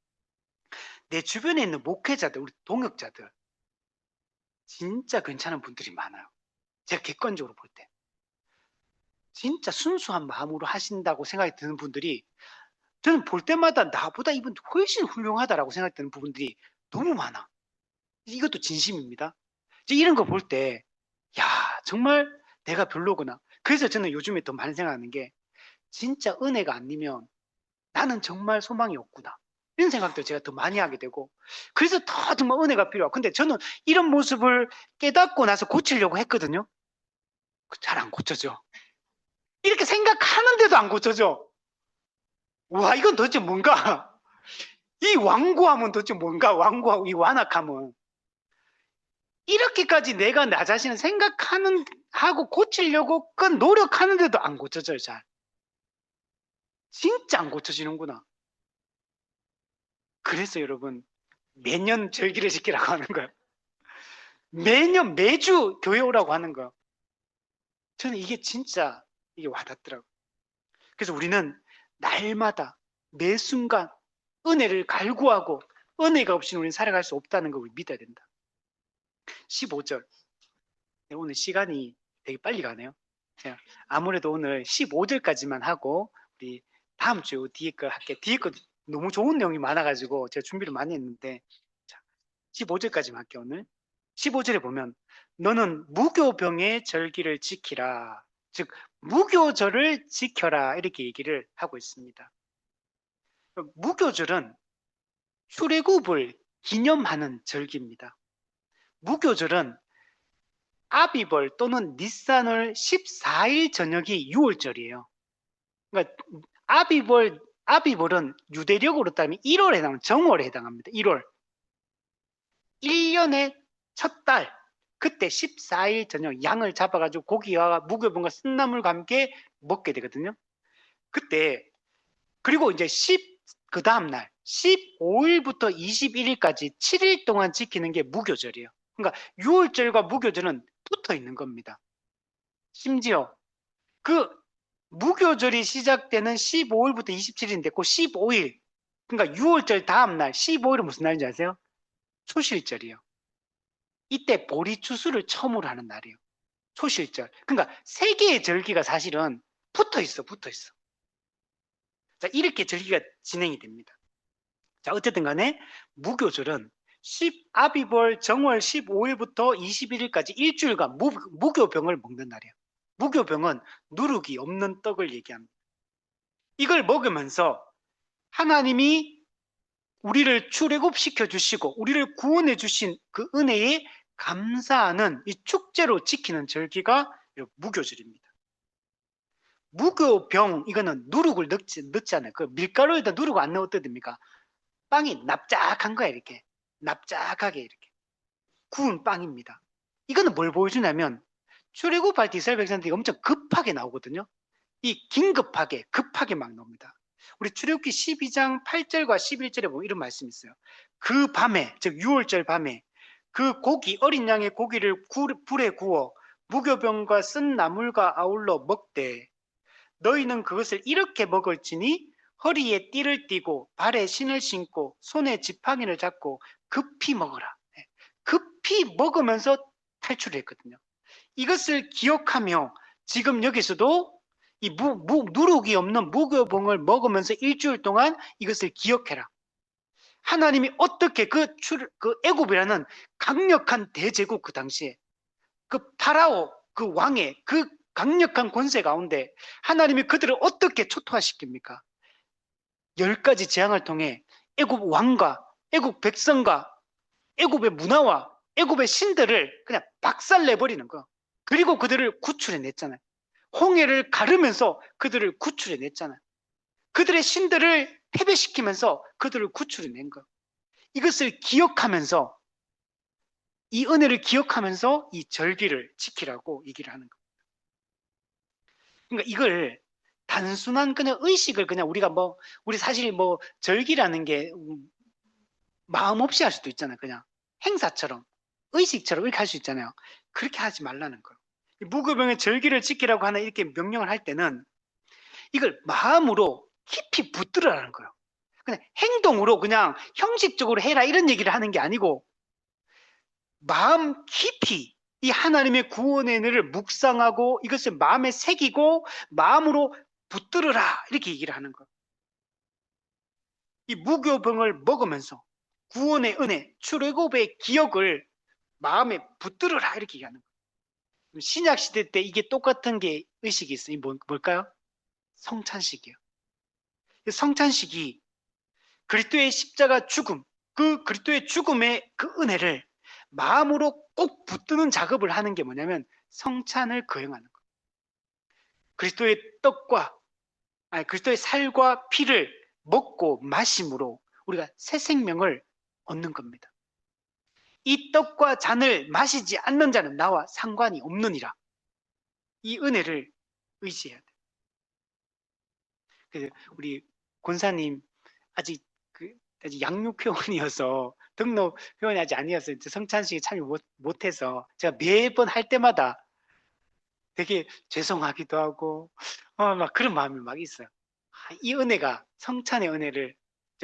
내 주변에 있는 목회자들, 우리 동역자들, 진짜 괜찮은 분들이 많아요. 제가 객관적으로 볼 때. 진짜 순수한 마음으로 하신다고 생각이 드는 분들이, 저는 볼 때마다 나보다 이분 훨씬 훌륭하다라고 생각이 드는 부분들이 너무 많아. 이것도 진심입니다. 이런 거 볼 때, 야, 정말 내가 별로구나. 그래서 저는 요즘에 더 많이 생각하는 게, 진짜 은혜가 아니면 나는 정말 소망이 없구나. 이런 생각도 제가 더 많이 하게 되고, 그래서 더 정말 은혜가 필요하고, 근데 저는 이런 모습을 깨닫고 나서 고치려고 했거든요. 잘 안 고쳐져. 이렇게 생각하는데도 안 고쳐져. 와, 이건 도대체 뭔가? 이 완고함은 도대체 뭔가? 완고하고 이 완악함은. 이렇게까지 내가 나 자신을 하고 고치려고 그 노력하는데도 안 고쳐져요, 잘. 진짜 안 고쳐지는구나. 그래서 여러분, 매년 절기를 지키라고 하는 거예요. 매주 교회 오라고 하는 거. 저는 이게 진짜 이게 와닿더라고요. 그래서 우리는 날마다 매 순간 은혜를 갈구하고 은혜가 없이는 우리는 살아갈 수 없다는 걸 우리 믿어야 된다. 15절. 오늘 시간이 되게 빨리 가네요. 아무래도 오늘 15절까지만 하고 우리 다음 주 뒤에 거 할게. 뒤에 거 너무 좋은 내용이 많아가지고 제가 준비를 많이 했는데, 자, 15절까지만 할게요. 오늘 15절에 보면, 너는 무교병의 절기를 지키라. 즉 무교절을 지켜라, 이렇게 얘기를 하고 있습니다. 무교절은 출애굽을 기념하는 절기입니다. 무교절은 아비벌 또는 니산월 14일 저녁이 6월절이에요. 그러니까 아비벌은 유대력으로 따르면 1월에 해당합니다. 정월에 해당합니다. 1월. 1년의 첫 달, 그때 14일 저녁 양을 잡아가지고 고기와 무교병과 쓴나물과 함께 먹게 되거든요. 그때, 그리고 이제 그 다음날 15일부터 21일까지 7일 동안 지키는 게 무교절이에요. 그러니까 6월절과 무교절은 붙어 있는 겁니다. 심지어 그 무교절이 시작되는 15일부터 27일인데 그 15일, 그러니까 6월절 다음날 15일은 무슨 날인지 아세요? 초실절이에요. 이때 보리추수를 처음으로 하는 날이에요. 초실절. 그러니까 세 개의 절기가 사실은 붙어 있어. 자, 이렇게 절기가 진행이 됩니다. 자, 어쨌든 간에 무교절은 아비벌 정월 15일부터 21일까지 일주일간 무교병을 먹는 날이에요. 무교병은 누룩이 없는 떡을 얘기합니다. 이걸 먹으면서 하나님이 우리를 출애굽시켜 주시고 우리를 구원해 주신 그 은혜에 감사하는 이 축제로 지키는 절기가 무교절입니다. 무교병, 이거는 누룩을 넣지 않아요. 그 밀가루에다 누룩을 안 넣어도 됩니까? 빵이 납작한 거야, 이렇게. 납작하게 이렇게. 구운 빵입니다. 이거는 뭘 보여주냐면, 출애굽할 때 이스라엘 백성들이 엄청 급하게 나오거든요. 이 긴급하게, 급하게 막 나옵니다. 우리 출애굽기 12장 8절과 11절에 보면 이런 말씀이 있어요. 그 밤에, 즉 6월절 밤에 그 어린 양의 고기를 불에 구워 무교병과 쓴 나물과 아울러 먹되 너희는 그것을 이렇게 먹을지니 허리에 띠를 띠고 발에 신을 신고 손에 지팡이를 잡고 급히 먹어라. 깊이 먹으면서 탈출을 했거든요. 이것을 기억하며 지금 여기서도 이 누룩이 없는 무교병을 먹으면서 일주일 동안 이것을 기억해라. 하나님이 어떻게 그 애굽이라는 강력한 대제국, 그 당시에 그 파라오 그 왕의 그 강력한 권세 가운데 하나님이 그들을 어떻게 초토화시킵니까? 10가지 재앙을 통해 애굽 왕과 애굽 백성과 애굽의 문화와 애굽의 신들을 그냥 박살내버리는 거. 그리고 그들을 구출해냈잖아요. 홍해를 가르면서 그들을 구출해냈잖아요. 그들의 신들을 패배시키면서 그들을 구출해낸 거. 이것을 기억하면서, 이 은혜를 기억하면서 이 절기를 지키라고 얘기를 하는 겁니다. 그러니까 이걸 단순한 그냥 의식을 그냥 우리가 우리 사실 절기라는 게 마음 없이 할 수도 있잖아요. 그냥 행사처럼, 의식처럼 이렇게 할 수 있잖아요. 그렇게 하지 말라는 거예요. 무교병의 절기를 지키라고 하는 이렇게 명령을 할 때는 이걸 마음으로 깊이 붙들으라는 거예요. 그냥 행동으로 그냥 형식적으로 해라 이런 얘기를 하는 게 아니고 마음 깊이 이 하나님의 구원의 은혜를 묵상하고 이것을 마음에 새기고 마음으로 붙들으라 이렇게 얘기를 하는 거예요. 이 무교병을 먹으면서 구원의 은혜, 출애굽의 기억을 마음에 붙들으라 이렇게 얘기하는 거예요. 신약 시대 때 이게 똑같은 게 의식이 있어요. 뭘까요? 성찬식이에요. 성찬식이 그리스도의 십자가 죽음, 그 그리스도의 죽음의 그 은혜를 마음으로 꼭 붙드는 작업을 하는 게 뭐냐면 성찬을 거행하는 거예요. 그리스도의 그리스도의 살과 피를 먹고 마심으로 우리가 새 생명을 얻는 겁니다. 이 떡과 잔을 마시지 않는 자는 나와 상관이 없느니라. 이 은혜를 의지해야 돼요. 그래서 우리 권사님 아직 양육 회원이어서 등록 회원이 아직 아니어서 성찬식에 참여 못해서 제가 매번 할 때마다 되게 죄송하기도 하고 막 그런 마음이 막 있어요. 이 은혜가 성찬의 은혜를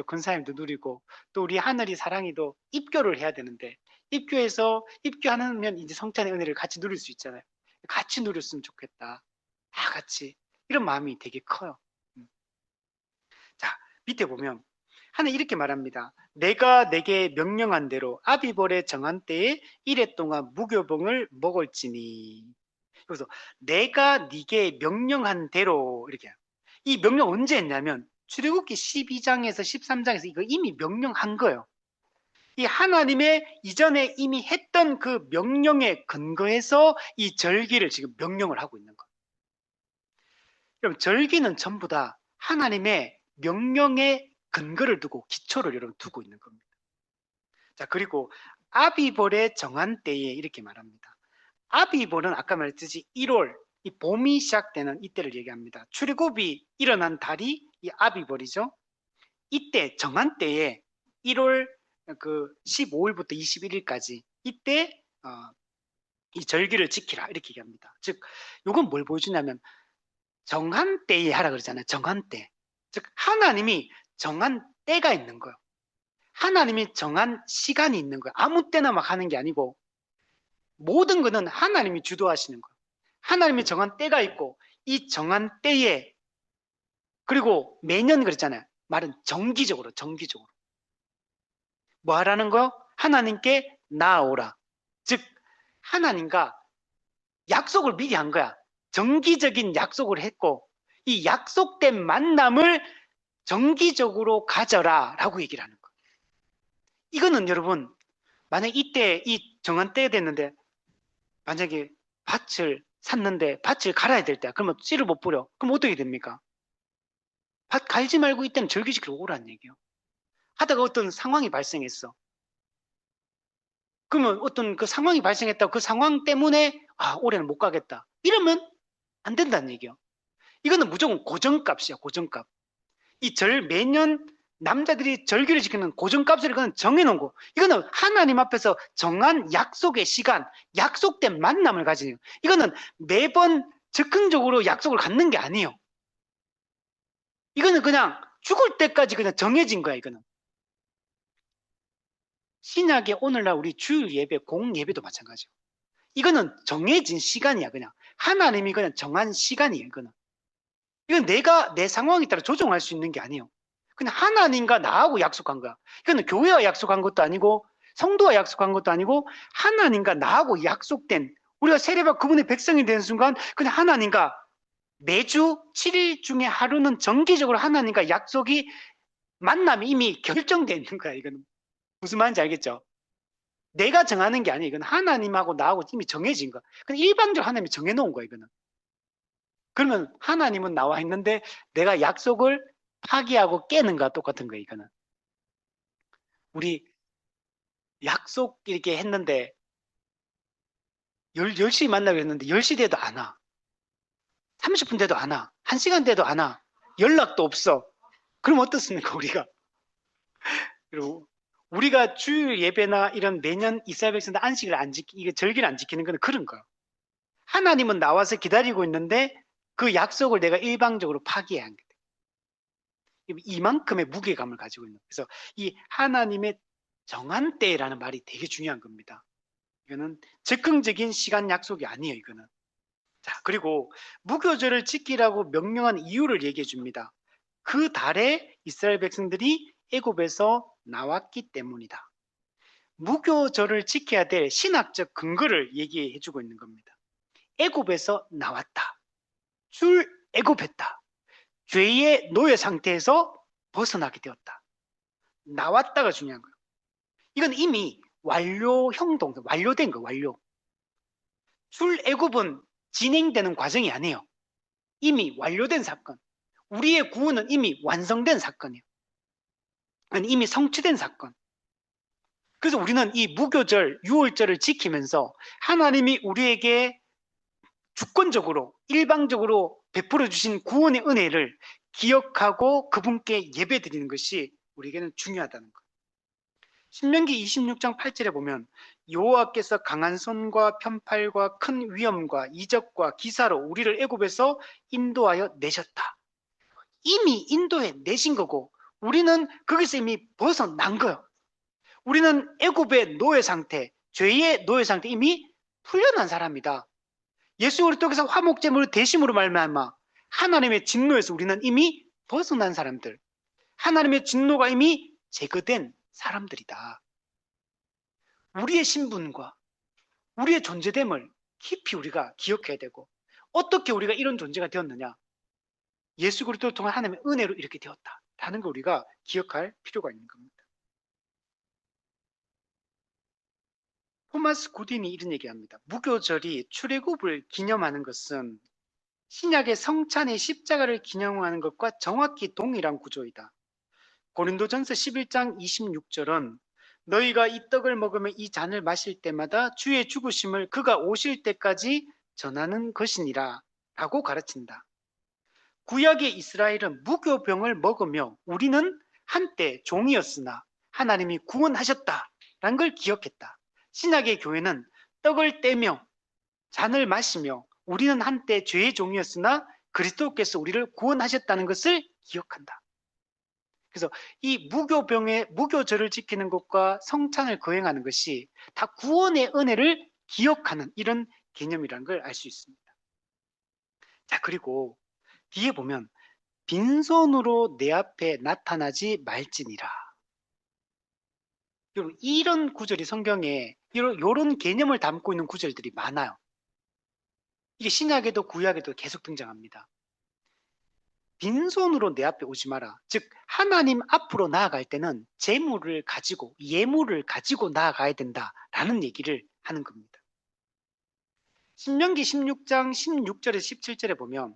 권사님도 누리고 또 우리 하늘이 사랑이도 입교를 해야 되는데 입교하면 이제 성찬의 은혜를 같이 누릴 수 있잖아요. 같이 누렸으면 좋겠다. 다 같이 이런 마음이 되게 커요. 자, 밑에 보면 하나님 이렇게 말합니다. 내가 내게 명령한 대로 아비벌의 정한 때에 이래 동안 무교병을 먹을지니. 그래서 내가 네게 명령한 대로 이렇게. 이 명령 언제 했냐면 출애굽기 12장에서 13장에서 이거 이미 명령한 거예요. 이 하나님의 이전에 이미 했던 그 명령에 근거해서 이 절기를 지금 명령을 하고 있는 거예요. 그럼 절기는 전부 다 하나님의 명령에 근거를 두고 기초를 여러분 두고 있는 겁니다. 자, 그리고 아비벌의 정한 때에 이렇게 말합니다. 아비벌은 아까 말했듯이 1월 이 봄이 시작되는 이때를 얘기합니다. 출애굽이 일어난 달이 이 아비벌이죠. 이때 정한 때에 1월 그 15일부터 21일까지 이때 이 절기를 지키라 이렇게 얘기합니다. 즉 이건 뭘 보여주냐면 정한 때에 하라 그러잖아요. 정한 때. 즉 하나님이 정한 때가 있는 거예요. 하나님이 정한 시간이 있는 거예요. 아무 때나 막 하는 게 아니고 모든 것은 하나님이 주도하시는 거예요. 하나님이 정한 때가 있고 이 정한 때에 그리고 매년 그랬잖아요. 말은 정기적으로 뭐 하라는 거요? 하나님께 나아오라. 즉 하나님과 약속을 미리 한 거야. 정기적인 약속을 했고 이 약속된 만남을 정기적으로 가져라 라고 얘기를 하는 거예요. 이거는 여러분 만약 이때 이 정한 때가 됐는데 만약에 밭을 샀는데 밭을 갈아야 될 때야. 그러면 씨를 못 뿌려. 그럼 어떻게 됩니까? 밭 갈지 말고 이때는 절기지키러 오라는 얘기예요. 하다가 어떤 상황이 발생했어. 그러면 어떤 그 상황이 발생했다고 그 상황 때문에 올해는 못 가겠다. 이러면 안 된다는 얘기예요. 이거는 무조건 고정값이야. 고정값. 매년 남자들이 절기를 지키는 고정값을 이거는 정해놓은 거. 이거는 하나님 앞에서 정한 약속의 시간, 약속된 만남을 가지는. 이거는 매번 즉흥적으로 약속을 갖는 게 아니에요. 이거는 그냥 죽을 때까지 그냥 정해진 거야. 이거는. 신약의 오늘날 우리 주일 예배, 공예배도 마찬가지예요. 이거는 정해진 시간이야. 그냥 하나님이 그냥 정한 시간이에요. 이건 내가 내 상황에 따라 조정할 수 있는 게 아니에요. 그냥 하나님과 나하고 약속한 거야. 이거는 교회와 약속한 것도 아니고 성도와 약속한 것도 아니고 하나님과 나하고 약속된, 우리가 세례받고 그분의 백성이 되는 순간 그냥 하나님과 매주 7일 중에 하루는 정기적으로 하나님과 약속이, 만남이 이미 결정되어 있는 거야. 이거는 무슨 말인지 알겠죠? 내가 정하는 게 아니에요. 이건 하나님하고 나하고 이미 정해진 거야. 그냥 일방적으로 하나님이 정해놓은 거야. 이거는. 그러면 하나님은 나와 있는데 내가 약속을 파기하고 깨는 거와 똑같은 거예요. 이거는. 우리 약속 이렇게 했는데 10시 만나기로 했는데 10시 돼도 안 와. 30분 돼도 안 와. 1시간 돼도 안 와. 연락도 없어. 그럼 어떻습니까, 우리가? 그리고 우리가 주일 예배나 이런 매년 이스라엘 백성들 안식을 안 이게 절기를 안 지키는 건 그런 거예요. 하나님은 나와서 기다리고 있는데 그 약속을 내가 일방적으로 파기한 거예요. 이만큼의 무게감을 가지고 있는 거예요. 그래서 이 하나님의 정한 때라는 말이 되게 중요한 겁니다. 이거는 즉흥적인 시간 약속이 아니에요. 이거는. 자, 그리고 무교절을 지키라고 명령한 이유를 얘기해 줍니다. 그 달에 이스라엘 백성들이 애굽에서 나왔기 때문이다. 무교절을 지켜야 될 신학적 근거를 얘기해 주고 있는 겁니다. 애굽에서 나왔다. 출애굽했다. 죄의 노예 상태에서 벗어나게 되었다. 나왔다가 중요한 거예요. 이건 이미 완료형 동사, 완료된 거, 완료. 출애굽은 진행되는 과정이 아니에요. 이미 완료된 사건. 우리의 구원은 이미 완성된 사건이에요. 아니, 이미 성취된 사건. 그래서 우리는 이 무교절, 유월절을 지키면서 하나님이 우리에게 주권적으로, 일방적으로 베풀어 주신 구원의 은혜를 기억하고 그분께 예배드리는 것이 우리에게는 중요하다는 것. 신명기 26장 8절에 보면 여호와께서 강한 손과 편팔과 큰 위엄과 이적과 기사로 우리를 애굽에서 인도하여 내셨다. 이미 인도해 내신 거고 우리는 거기서 이미 벗어난 거예요. 우리는 애굽의 노예 상태, 죄의 노예 상태 이미 풀려난 사람이다. 예수 그리스도께서 화목제물을 대심으로 말미암아 하나님의 진노에서 우리는 이미 벗어난 사람들, 하나님의 진노가 이미 제거된 사람들이다. 우리의 신분과 우리의 존재됨을 깊이 우리가 기억해야 되고, 어떻게 우리가 이런 존재가 되었느냐? 예수 그리스도를 통한 하나님의 은혜로 이렇게 되었다라는 걸 우리가 기억할 필요가 있는 겁니다. 토마스 구딘이 이런 얘기합니다. 무교절이 출애굽을 기념하는 것은 신약의 성찬의 십자가를 기념하는 것과 정확히 동일한 구조이다. 고린도전서 11장 26절은 너희가 이 떡을 먹으며 이 잔을 마실 때마다 주의 죽으심을 그가 오실 때까지 전하는 것이니라 라고 가르친다. 구약의 이스라엘은 무교병을 먹으며 우리는 한때 종이었으나 하나님이 구원하셨다라는 걸 기억했다. 신약의 교회는 떡을 떼며 잔을 마시며 우리는 한때 죄의 종이었으나 그리스도께서 우리를 구원하셨다는 것을 기억한다. 그래서 이 무교절을 지키는 것과 성찬을 거행하는 것이 다 구원의 은혜를 기억하는 이런 개념이라는 걸 알 수 있습니다. 자, 그리고 뒤에 보면 빈손으로 내 앞에 나타나지 말지니라. 여러분, 이런 구절이 성경에 이런 개념을 담고 있는 구절들이 많아요. 이게 신약에도 구약에도 계속 등장합니다. 빈손으로 내 앞에 오지 마라. 즉 하나님 앞으로 나아갈 때는 재물을 가지고, 예물을 가지고 나아가야 된다라는 얘기를 하는 겁니다. 신명기 16장 16절에서 17절에 보면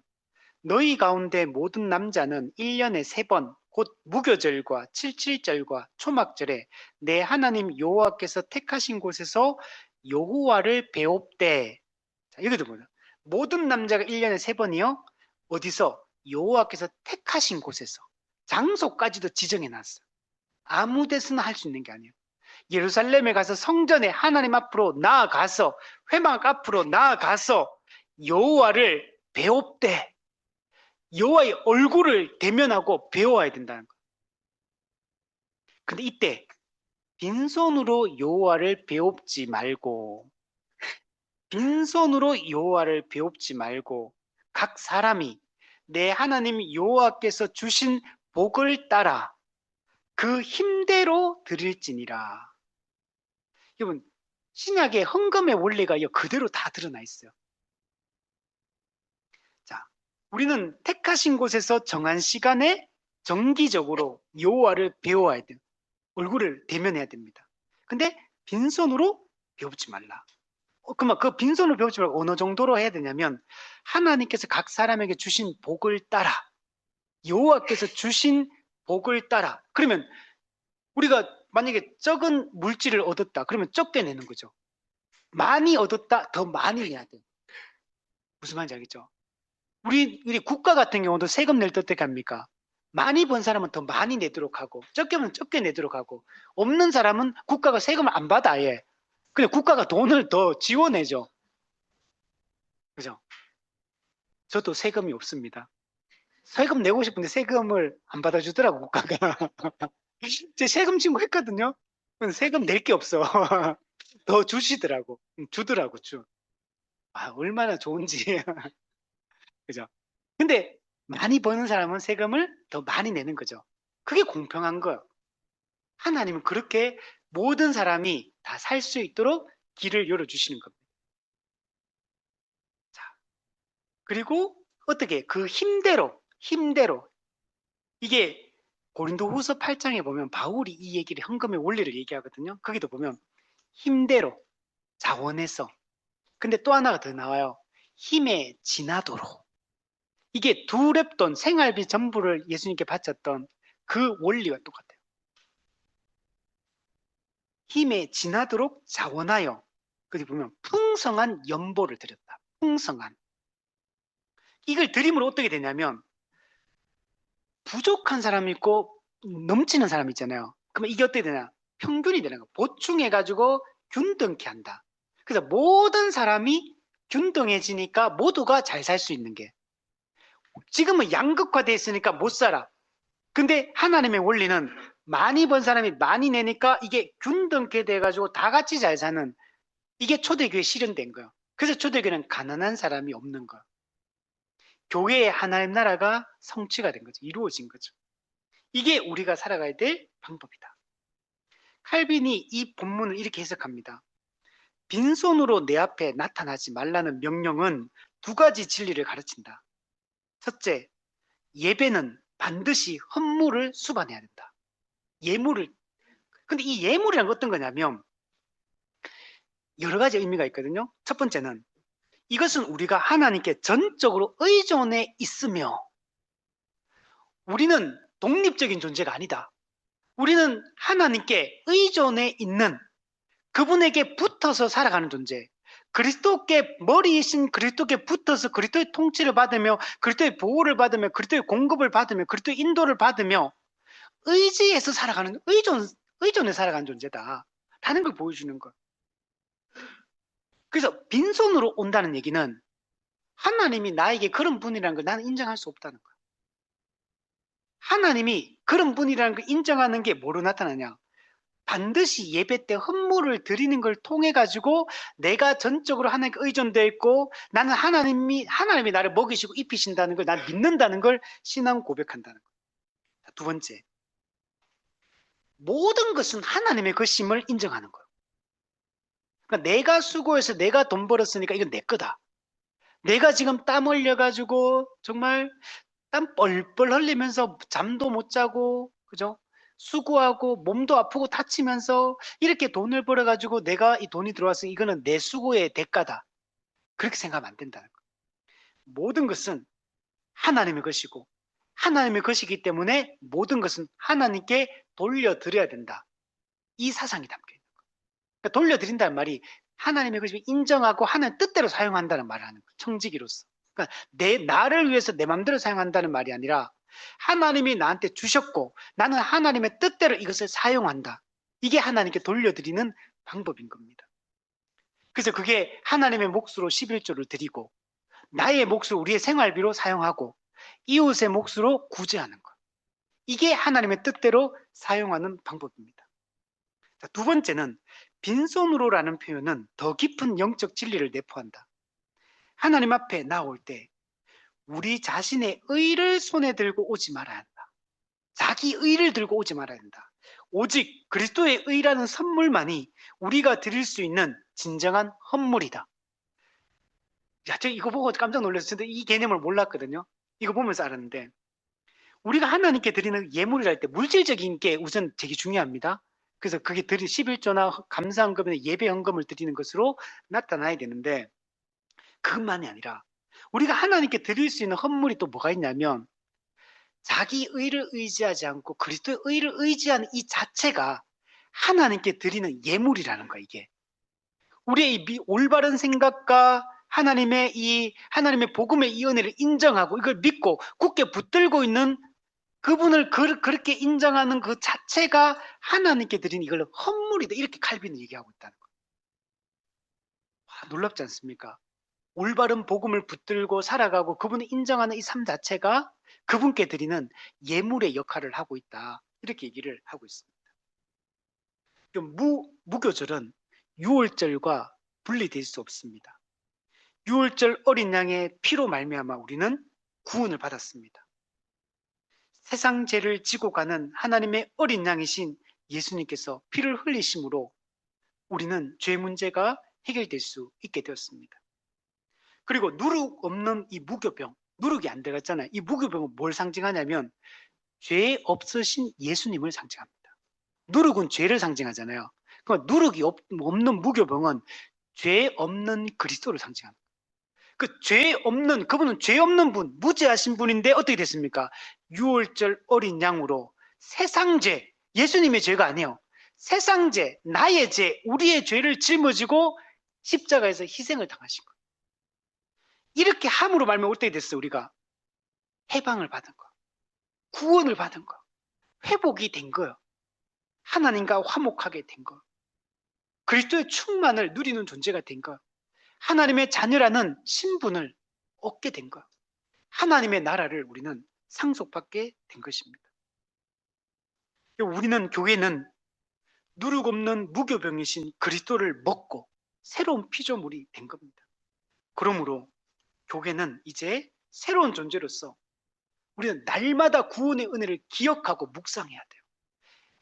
너희 가운데 모든 남자는 1년에 3번 곧 무교절과 칠칠절과 초막절에 내 하나님 여호와께서 택하신 곳에서 여호와를 배웁되. 자, 여기도 보면 모든 남자가 1년에 3번이요. 어디서? 여호와께서 택하신 곳에서. 장소까지도 지정해 놨어요. 아무 데서나 할 수 있는 게 아니에요. 예루살렘에 가서 성전에 하나님 앞으로 나아가서, 회막 앞으로 나아가서 여호와를 배웁되. 여호와의 얼굴을 대면하고 배워야 된다는 거예요. 근데 이때 빈손으로 여호와를 배웁지 말고, 빈손으로 여호와를 배웁지 말고 각 사람이 내 하나님 여호와께서 주신 복을 따라 그 힘대로 드릴지니라. 여러분, 신약의 헌금의 원리가 그대로 다 드러나 있어요. 자, 우리는 택하신 곳에서 정한 시간에 정기적으로 여호와를 배워야 돼요. 얼굴을 대면해야 됩니다. 근데 빈손으로 배우지 말라. 그러면 그 빈손으로 배우지 말고 어느 정도로 해야 되냐면, 하나님께서 각 사람에게 주신 복을 따라, 여호와께서 주신 복을 따라. 그러면 우리가 만약에 적은 물질을 얻었다 그러면 적게 내는 거죠. 많이 얻었다 더 많이 내야 돼. 무슨 말인지 알겠죠? 우리 국가 같은 경우도 세금 낼 때 어떻게 합니까? 많이 번 사람은 더 많이 내도록 하고, 적게 면 적게 내도록 하고, 없는 사람은 국가가 세금을 안 받아 아예. 근데 국가가 돈을 더 지원해줘. 그죠? 저도 세금이 없습니다. 세금 내고 싶은데 세금을 안 받아주더라고, 국가가. 제 세금 신고했거든요. 근데 세금 낼 게 없어. 더 주시더라고. 주더라고, 아, 얼마나 좋은지. 그죠? 근데 많이 버는 사람은 세금을 더 많이 내는 거죠. 그게 공평한 거예요. 하나님은 그렇게 모든 사람이 다 살 수 있도록 길을 열어주시는 겁니다. 자, 그리고 어떻게 그 힘대로 이게 고린도후서 8장에 보면 바울이 이 얘기를 헌금의 원리를 얘기하거든요. 거기도 보면 힘대로 자원해서, 근데 또 하나가 더 나와요. 힘에 지나도록. 이게 두 랩돈 생활비 전부를 예수님께 바쳤던 그 원리와 똑같아요. 힘에 지나도록 자원하여, 거기 보면 풍성한 연보를 드렸다. 풍성한. 이걸 드림으로 어떻게 되냐면, 부족한 사람이 있고 넘치는 사람이 있잖아요. 그러면 이게 어떻게 되냐? 평균이 되는 거. 보충해가지고 균등케 한다. 그래서 모든 사람이 균등해지니까 모두가 잘 살 수 있는 게. 지금은 양극화되어 있으니까 못 살아. 근데 하나님의 원리는 많이 번 사람이 많이 내니까 이게 균등케 돼가지고 다 같이 잘 사는, 이게 초대교회에 실현된 거예요. 그래서 초대교회는 가난한 사람이 없는 거예요. 교회의 하나님 나라가 성취가 된 거죠. 이루어진 거죠. 이게 우리가 살아가야 될 방법이다. 칼빈이 이 본문을 이렇게 해석합니다. 빈손으로 내 앞에 나타나지 말라는 명령은 두 가지 진리를 가르친다. 첫째, 예배는 반드시 헌물을 수반해야 된다. 예물을. 근데 이 예물이란 건 어떤 거냐면 여러 가지 의미가 있거든요. 첫 번째는 이것은 우리가 하나님께 전적으로 의존해 있으며, 우리는 독립적인 존재가 아니다. 우리는 하나님께 의존해 있는, 그분에게 붙어서 살아가는 존재. 그리스도께 머리이신 그리스도께 붙어서 그리스도의 통치를 받으며, 그리스도의 보호를 받으며, 그리스도의 공급을 받으며, 그리스도의 인도를 받으며 의지해서 살아가는, 의존해 살아가는 존재다 라는 걸 보여주는 것. 그래서 빈손으로 온다는 얘기는 하나님이 나에게 그런 분이라는 걸 나는 인정할 수 없다는 거야. 하나님이 그런 분이라는 걸 인정하는 게 뭐로 나타나냐? 반드시 예배 때 헌물을 드리는 걸 통해 가지고 내가 전적으로 하나님께 의존되어 있고, 나는 하나님이 나를 먹이시고 입히신다는 걸 난 믿는다는 걸 신앙 고백한다는 거예요. 두 번째, 모든 것은 하나님의 것임을 인정하는 거예요. 그러니까 내가 수고해서 내가 돈 벌었으니까 이건 내 거다. 내가 지금 땀 흘려가지고 정말 땀 뻘뻘 흘리면서 잠도 못 자고, 그죠? 수고하고 몸도 아프고 다치면서 이렇게 돈을 벌어가지고 내가 이 돈이 들어와서 이거는 내 수고의 대가다. 그렇게 생각하면 안 된다는 거예요. 모든 것은 하나님의 것이고 하나님의 것이기 때문에 모든 것은 하나님께 돌려드려야 된다. 이 사상이 담겨 있는 거예요. 그러니까 돌려드린다는 말이 하나님의 것을 인정하고 하나님 뜻대로 사용한다는 말을 하는 거예요. 청지기로서. 그러니까 나를 위해서 내 마음대로 사용한다는 말이 아니라 하나님이 나한테 주셨고 나는 하나님의 뜻대로 이것을 사용한다. 이게 하나님께 돌려드리는 방법인 겁니다. 그래서 그게 하나님의 몫으로 11조를 드리고, 나의 몫을 우리의 생활비로 사용하고, 이웃의 몫으로 구제하는 것. 이게 하나님의 뜻대로 사용하는 방법입니다. 두 번째는 빈손으로라는 표현은 더 깊은 영적 진리를 내포한다. 하나님 앞에 나올 때 우리 자신의 의를 손에 들고 오지 말아야 한다. 자기 의를 들고 오지 말아야 한다. 오직 그리스도의 의라는 선물만이 우리가 드릴 수 있는 진정한 헌물이다. 야, 저 이거 보고 깜짝 놀랐어요. 이 개념을 몰랐거든요. 이거 보면서 알았는데, 우리가 하나님께 드리는 예물이랄 때 물질적인 게 우선 되게 중요합니다. 그래서 그게 11조나 감사헌금이나 예배헌금을 드리는 것으로 나타나야 되는데, 그것만이 아니라 우리가 하나님께 드릴 수 있는 헌물이 또 뭐가 있냐면, 자기 의를 의지하지 않고 그리스도의 의를 의지하는 이 자체가 하나님께 드리는 예물이라는 거야, 이게. 우리의 이 올바른 생각과 하나님의 복음의 이 은혜를 인정하고 이걸 믿고 굳게 붙들고 있는 그분을 그렇게 인정하는 그 자체가 하나님께 드린 이걸 헌물이다. 이렇게 칼빈은 얘기하고 있다는 거예요. 와, 놀랍지 않습니까? 올바른 복음을 붙들고 살아가고 그분을 인정하는 이 삶 자체가 그분께 드리는 예물의 역할을 하고 있다. 이렇게 얘기를 하고 있습니다. 무교절은 유월절과 분리될 수 없습니다. 유월절 어린 양의 피로 말미암아 우리는 구원을 받았습니다. 세상 죄를 지고 가는 하나님의 어린 양이신 예수님께서 피를 흘리심으로 우리는 죄 문제가 해결될 수 있게 되었습니다. 그리고 누룩 없는 이 무교병, 누룩이 안 들어갔잖아요. 이 무교병은 뭘 상징하냐면 죄 없으신 예수님을 상징합니다. 누룩은 죄를 상징하잖아요. 그러니까 누룩이 없는 무교병은 죄 없는 그리스도를 상징합니다. 그분은 죄 없는 분, 무죄하신 분인데 어떻게 됐습니까? 유월절 어린 양으로 세상 죄, 예수님의 죄가 아니에요. 세상 죄, 나의 죄, 우리의 죄를 짊어지고 십자가에서 희생을 당하신 거예요. 이렇게 함으로 말면 어떻게 됐어요? 우리가 해방을 받은 거, 구원을 받은 거, 회복이 된 거예요. 하나님과 화목하게 된 거, 그리스도의 충만을 누리는 존재가 된 거, 하나님의 자녀라는 신분을 얻게 된 거, 하나님의 나라를 우리는 상속받게 된 것입니다. 우리는 교회는 누룩 없는 무교병이신 그리스도를 먹고 새로운 피조물이 된 겁니다. 그러므로 교회는 이제 새로운 존재로서 우리는 날마다 구원의 은혜를 기억하고 묵상해야 돼요.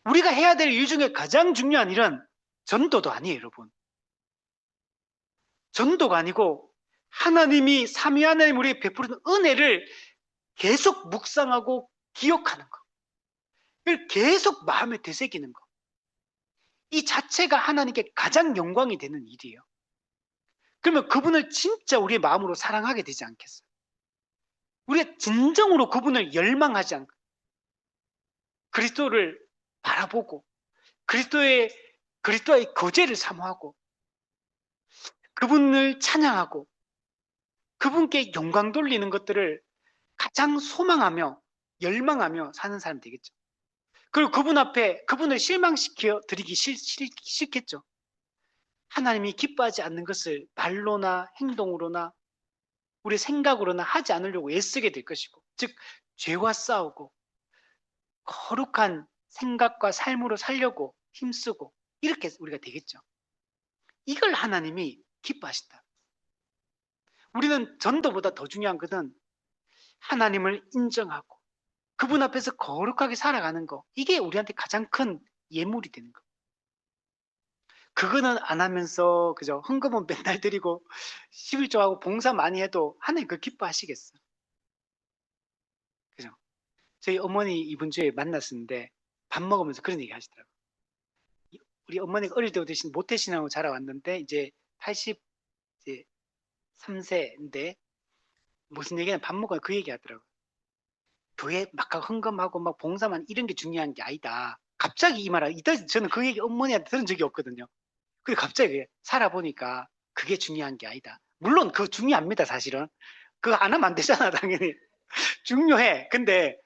우리가 해야 될 일 중에 가장 중요한 일은 전도도 아니에요, 여러분. 전도가 아니고 하나님이 삼위 하나님 우리에게 베푸는 은혜를 계속 묵상하고 기억하는 거. 이걸 계속 마음에 되새기는 거. 이 자체가 하나님께 가장 영광이 되는 일이에요. 그러면 그분을 진짜 우리의 마음으로 사랑하게 되지 않겠어요? 우리가 진정으로 그분을 열망하지 않고 그리스도를 바라보고 그리스도의 거제를 사모하고 그분을 찬양하고 그분께 영광 돌리는 것들을 가장 소망하며 열망하며 사는 사람이 되겠죠. 그리고 그분 앞에 그분을 실망시켜 드리기 싫겠죠. 하나님이 기뻐하지 않는 것을 말로나 행동으로나 우리 생각으로나 하지 않으려고 애쓰게 될 것이고, 즉 죄와 싸우고 거룩한 생각과 삶으로 살려고 힘쓰고 이렇게 우리가 되겠죠. 이걸 하나님이 기뻐하신다. 우리는 전도보다 더 중요한 것은 하나님을 인정하고 그분 앞에서 거룩하게 살아가는 거, 이게 우리한테 가장 큰 예물이 되는 거. 그거는 안 하면서 그죠? 헌금은 맨날 드리고 11조하고 봉사 많이 해도 하나님 그거 기뻐하시겠어? 그죠? 저희 어머니 이번 주에 만났었는데 밥 먹으면서 그런 얘기 하시더라고요. 우리 어머니가 어릴 때부터 모태신앙으로 자라왔는데 이제 83세인데 무슨 얘기냐, 밥 먹으면 그 얘기 하더라고요. 교회 막 헌금하고 막 봉사만 이런 게 중요한 게 아니다. 갑자기 이 말을, 이따 저는 그 얘기 어머니한테 들은 적이 없거든요. 근데 갑자기 살아보니까 그게 중요한 게 아니다. 물론 그거 중요합니다, 사실은. 그거 안 하면 안 되잖아, 당연히. 중요해. 근데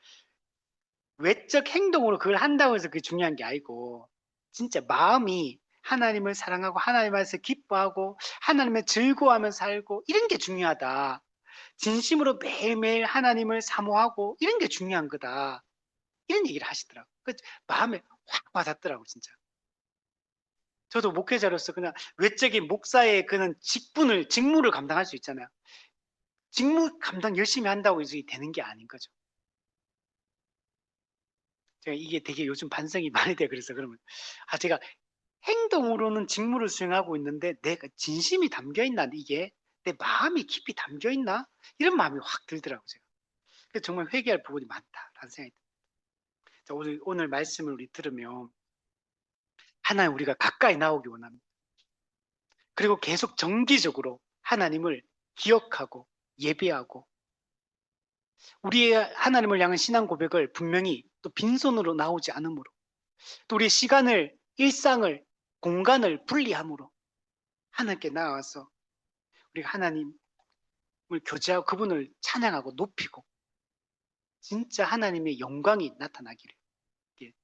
외적 행동으로 그걸 한다고 해서 그게 중요한 게 아니고 진짜 마음이 하나님을 사랑하고 하나님께서 기뻐하고 하나님의 즐거워하며 살고 이런 게 중요하다. 진심으로 매일매일 하나님을 사모하고 이런 게 중요한 거다. 이런 얘기를 하시더라고요. 마음에 확 와닿더라고요, 진짜. 저도 목회자로서 그냥 외적인 목사의 그런 직무를 감당할 수 있잖아요. 직무 감당 열심히 한다고 이제 되는 게 아닌 거죠. 제가 이게 되게 요즘 반성이 많이 돼요. 그래서 그러면 제가 행동으로는 직무를 수행하고 있는데 내가 진심이 담겨 있나 이게 내 마음이 깊이 담겨 있나 이런 마음이 확 들더라고요. 제가. 그래서 정말 회개할 부분이 많다라는 생각이 듭니다. 자, 오늘 말씀을 우리 들으면 하나님 우리가 가까이 나오기 원합니다. 그리고 계속 정기적으로 하나님을 기억하고 예배하고 우리의 하나님을 향한 신앙 고백을 분명히 또 빈손으로 나오지 않으므로 또 우리의 시간을 일상을 공간을 분리함으로 하나님께 나아가서 우리가 하나님을 교제하고 그분을 찬양하고 높이고 진짜 하나님의 영광이 나타나기를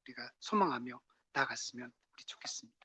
우리가 소망하며 나아갔으면 우리 좋겠습니다.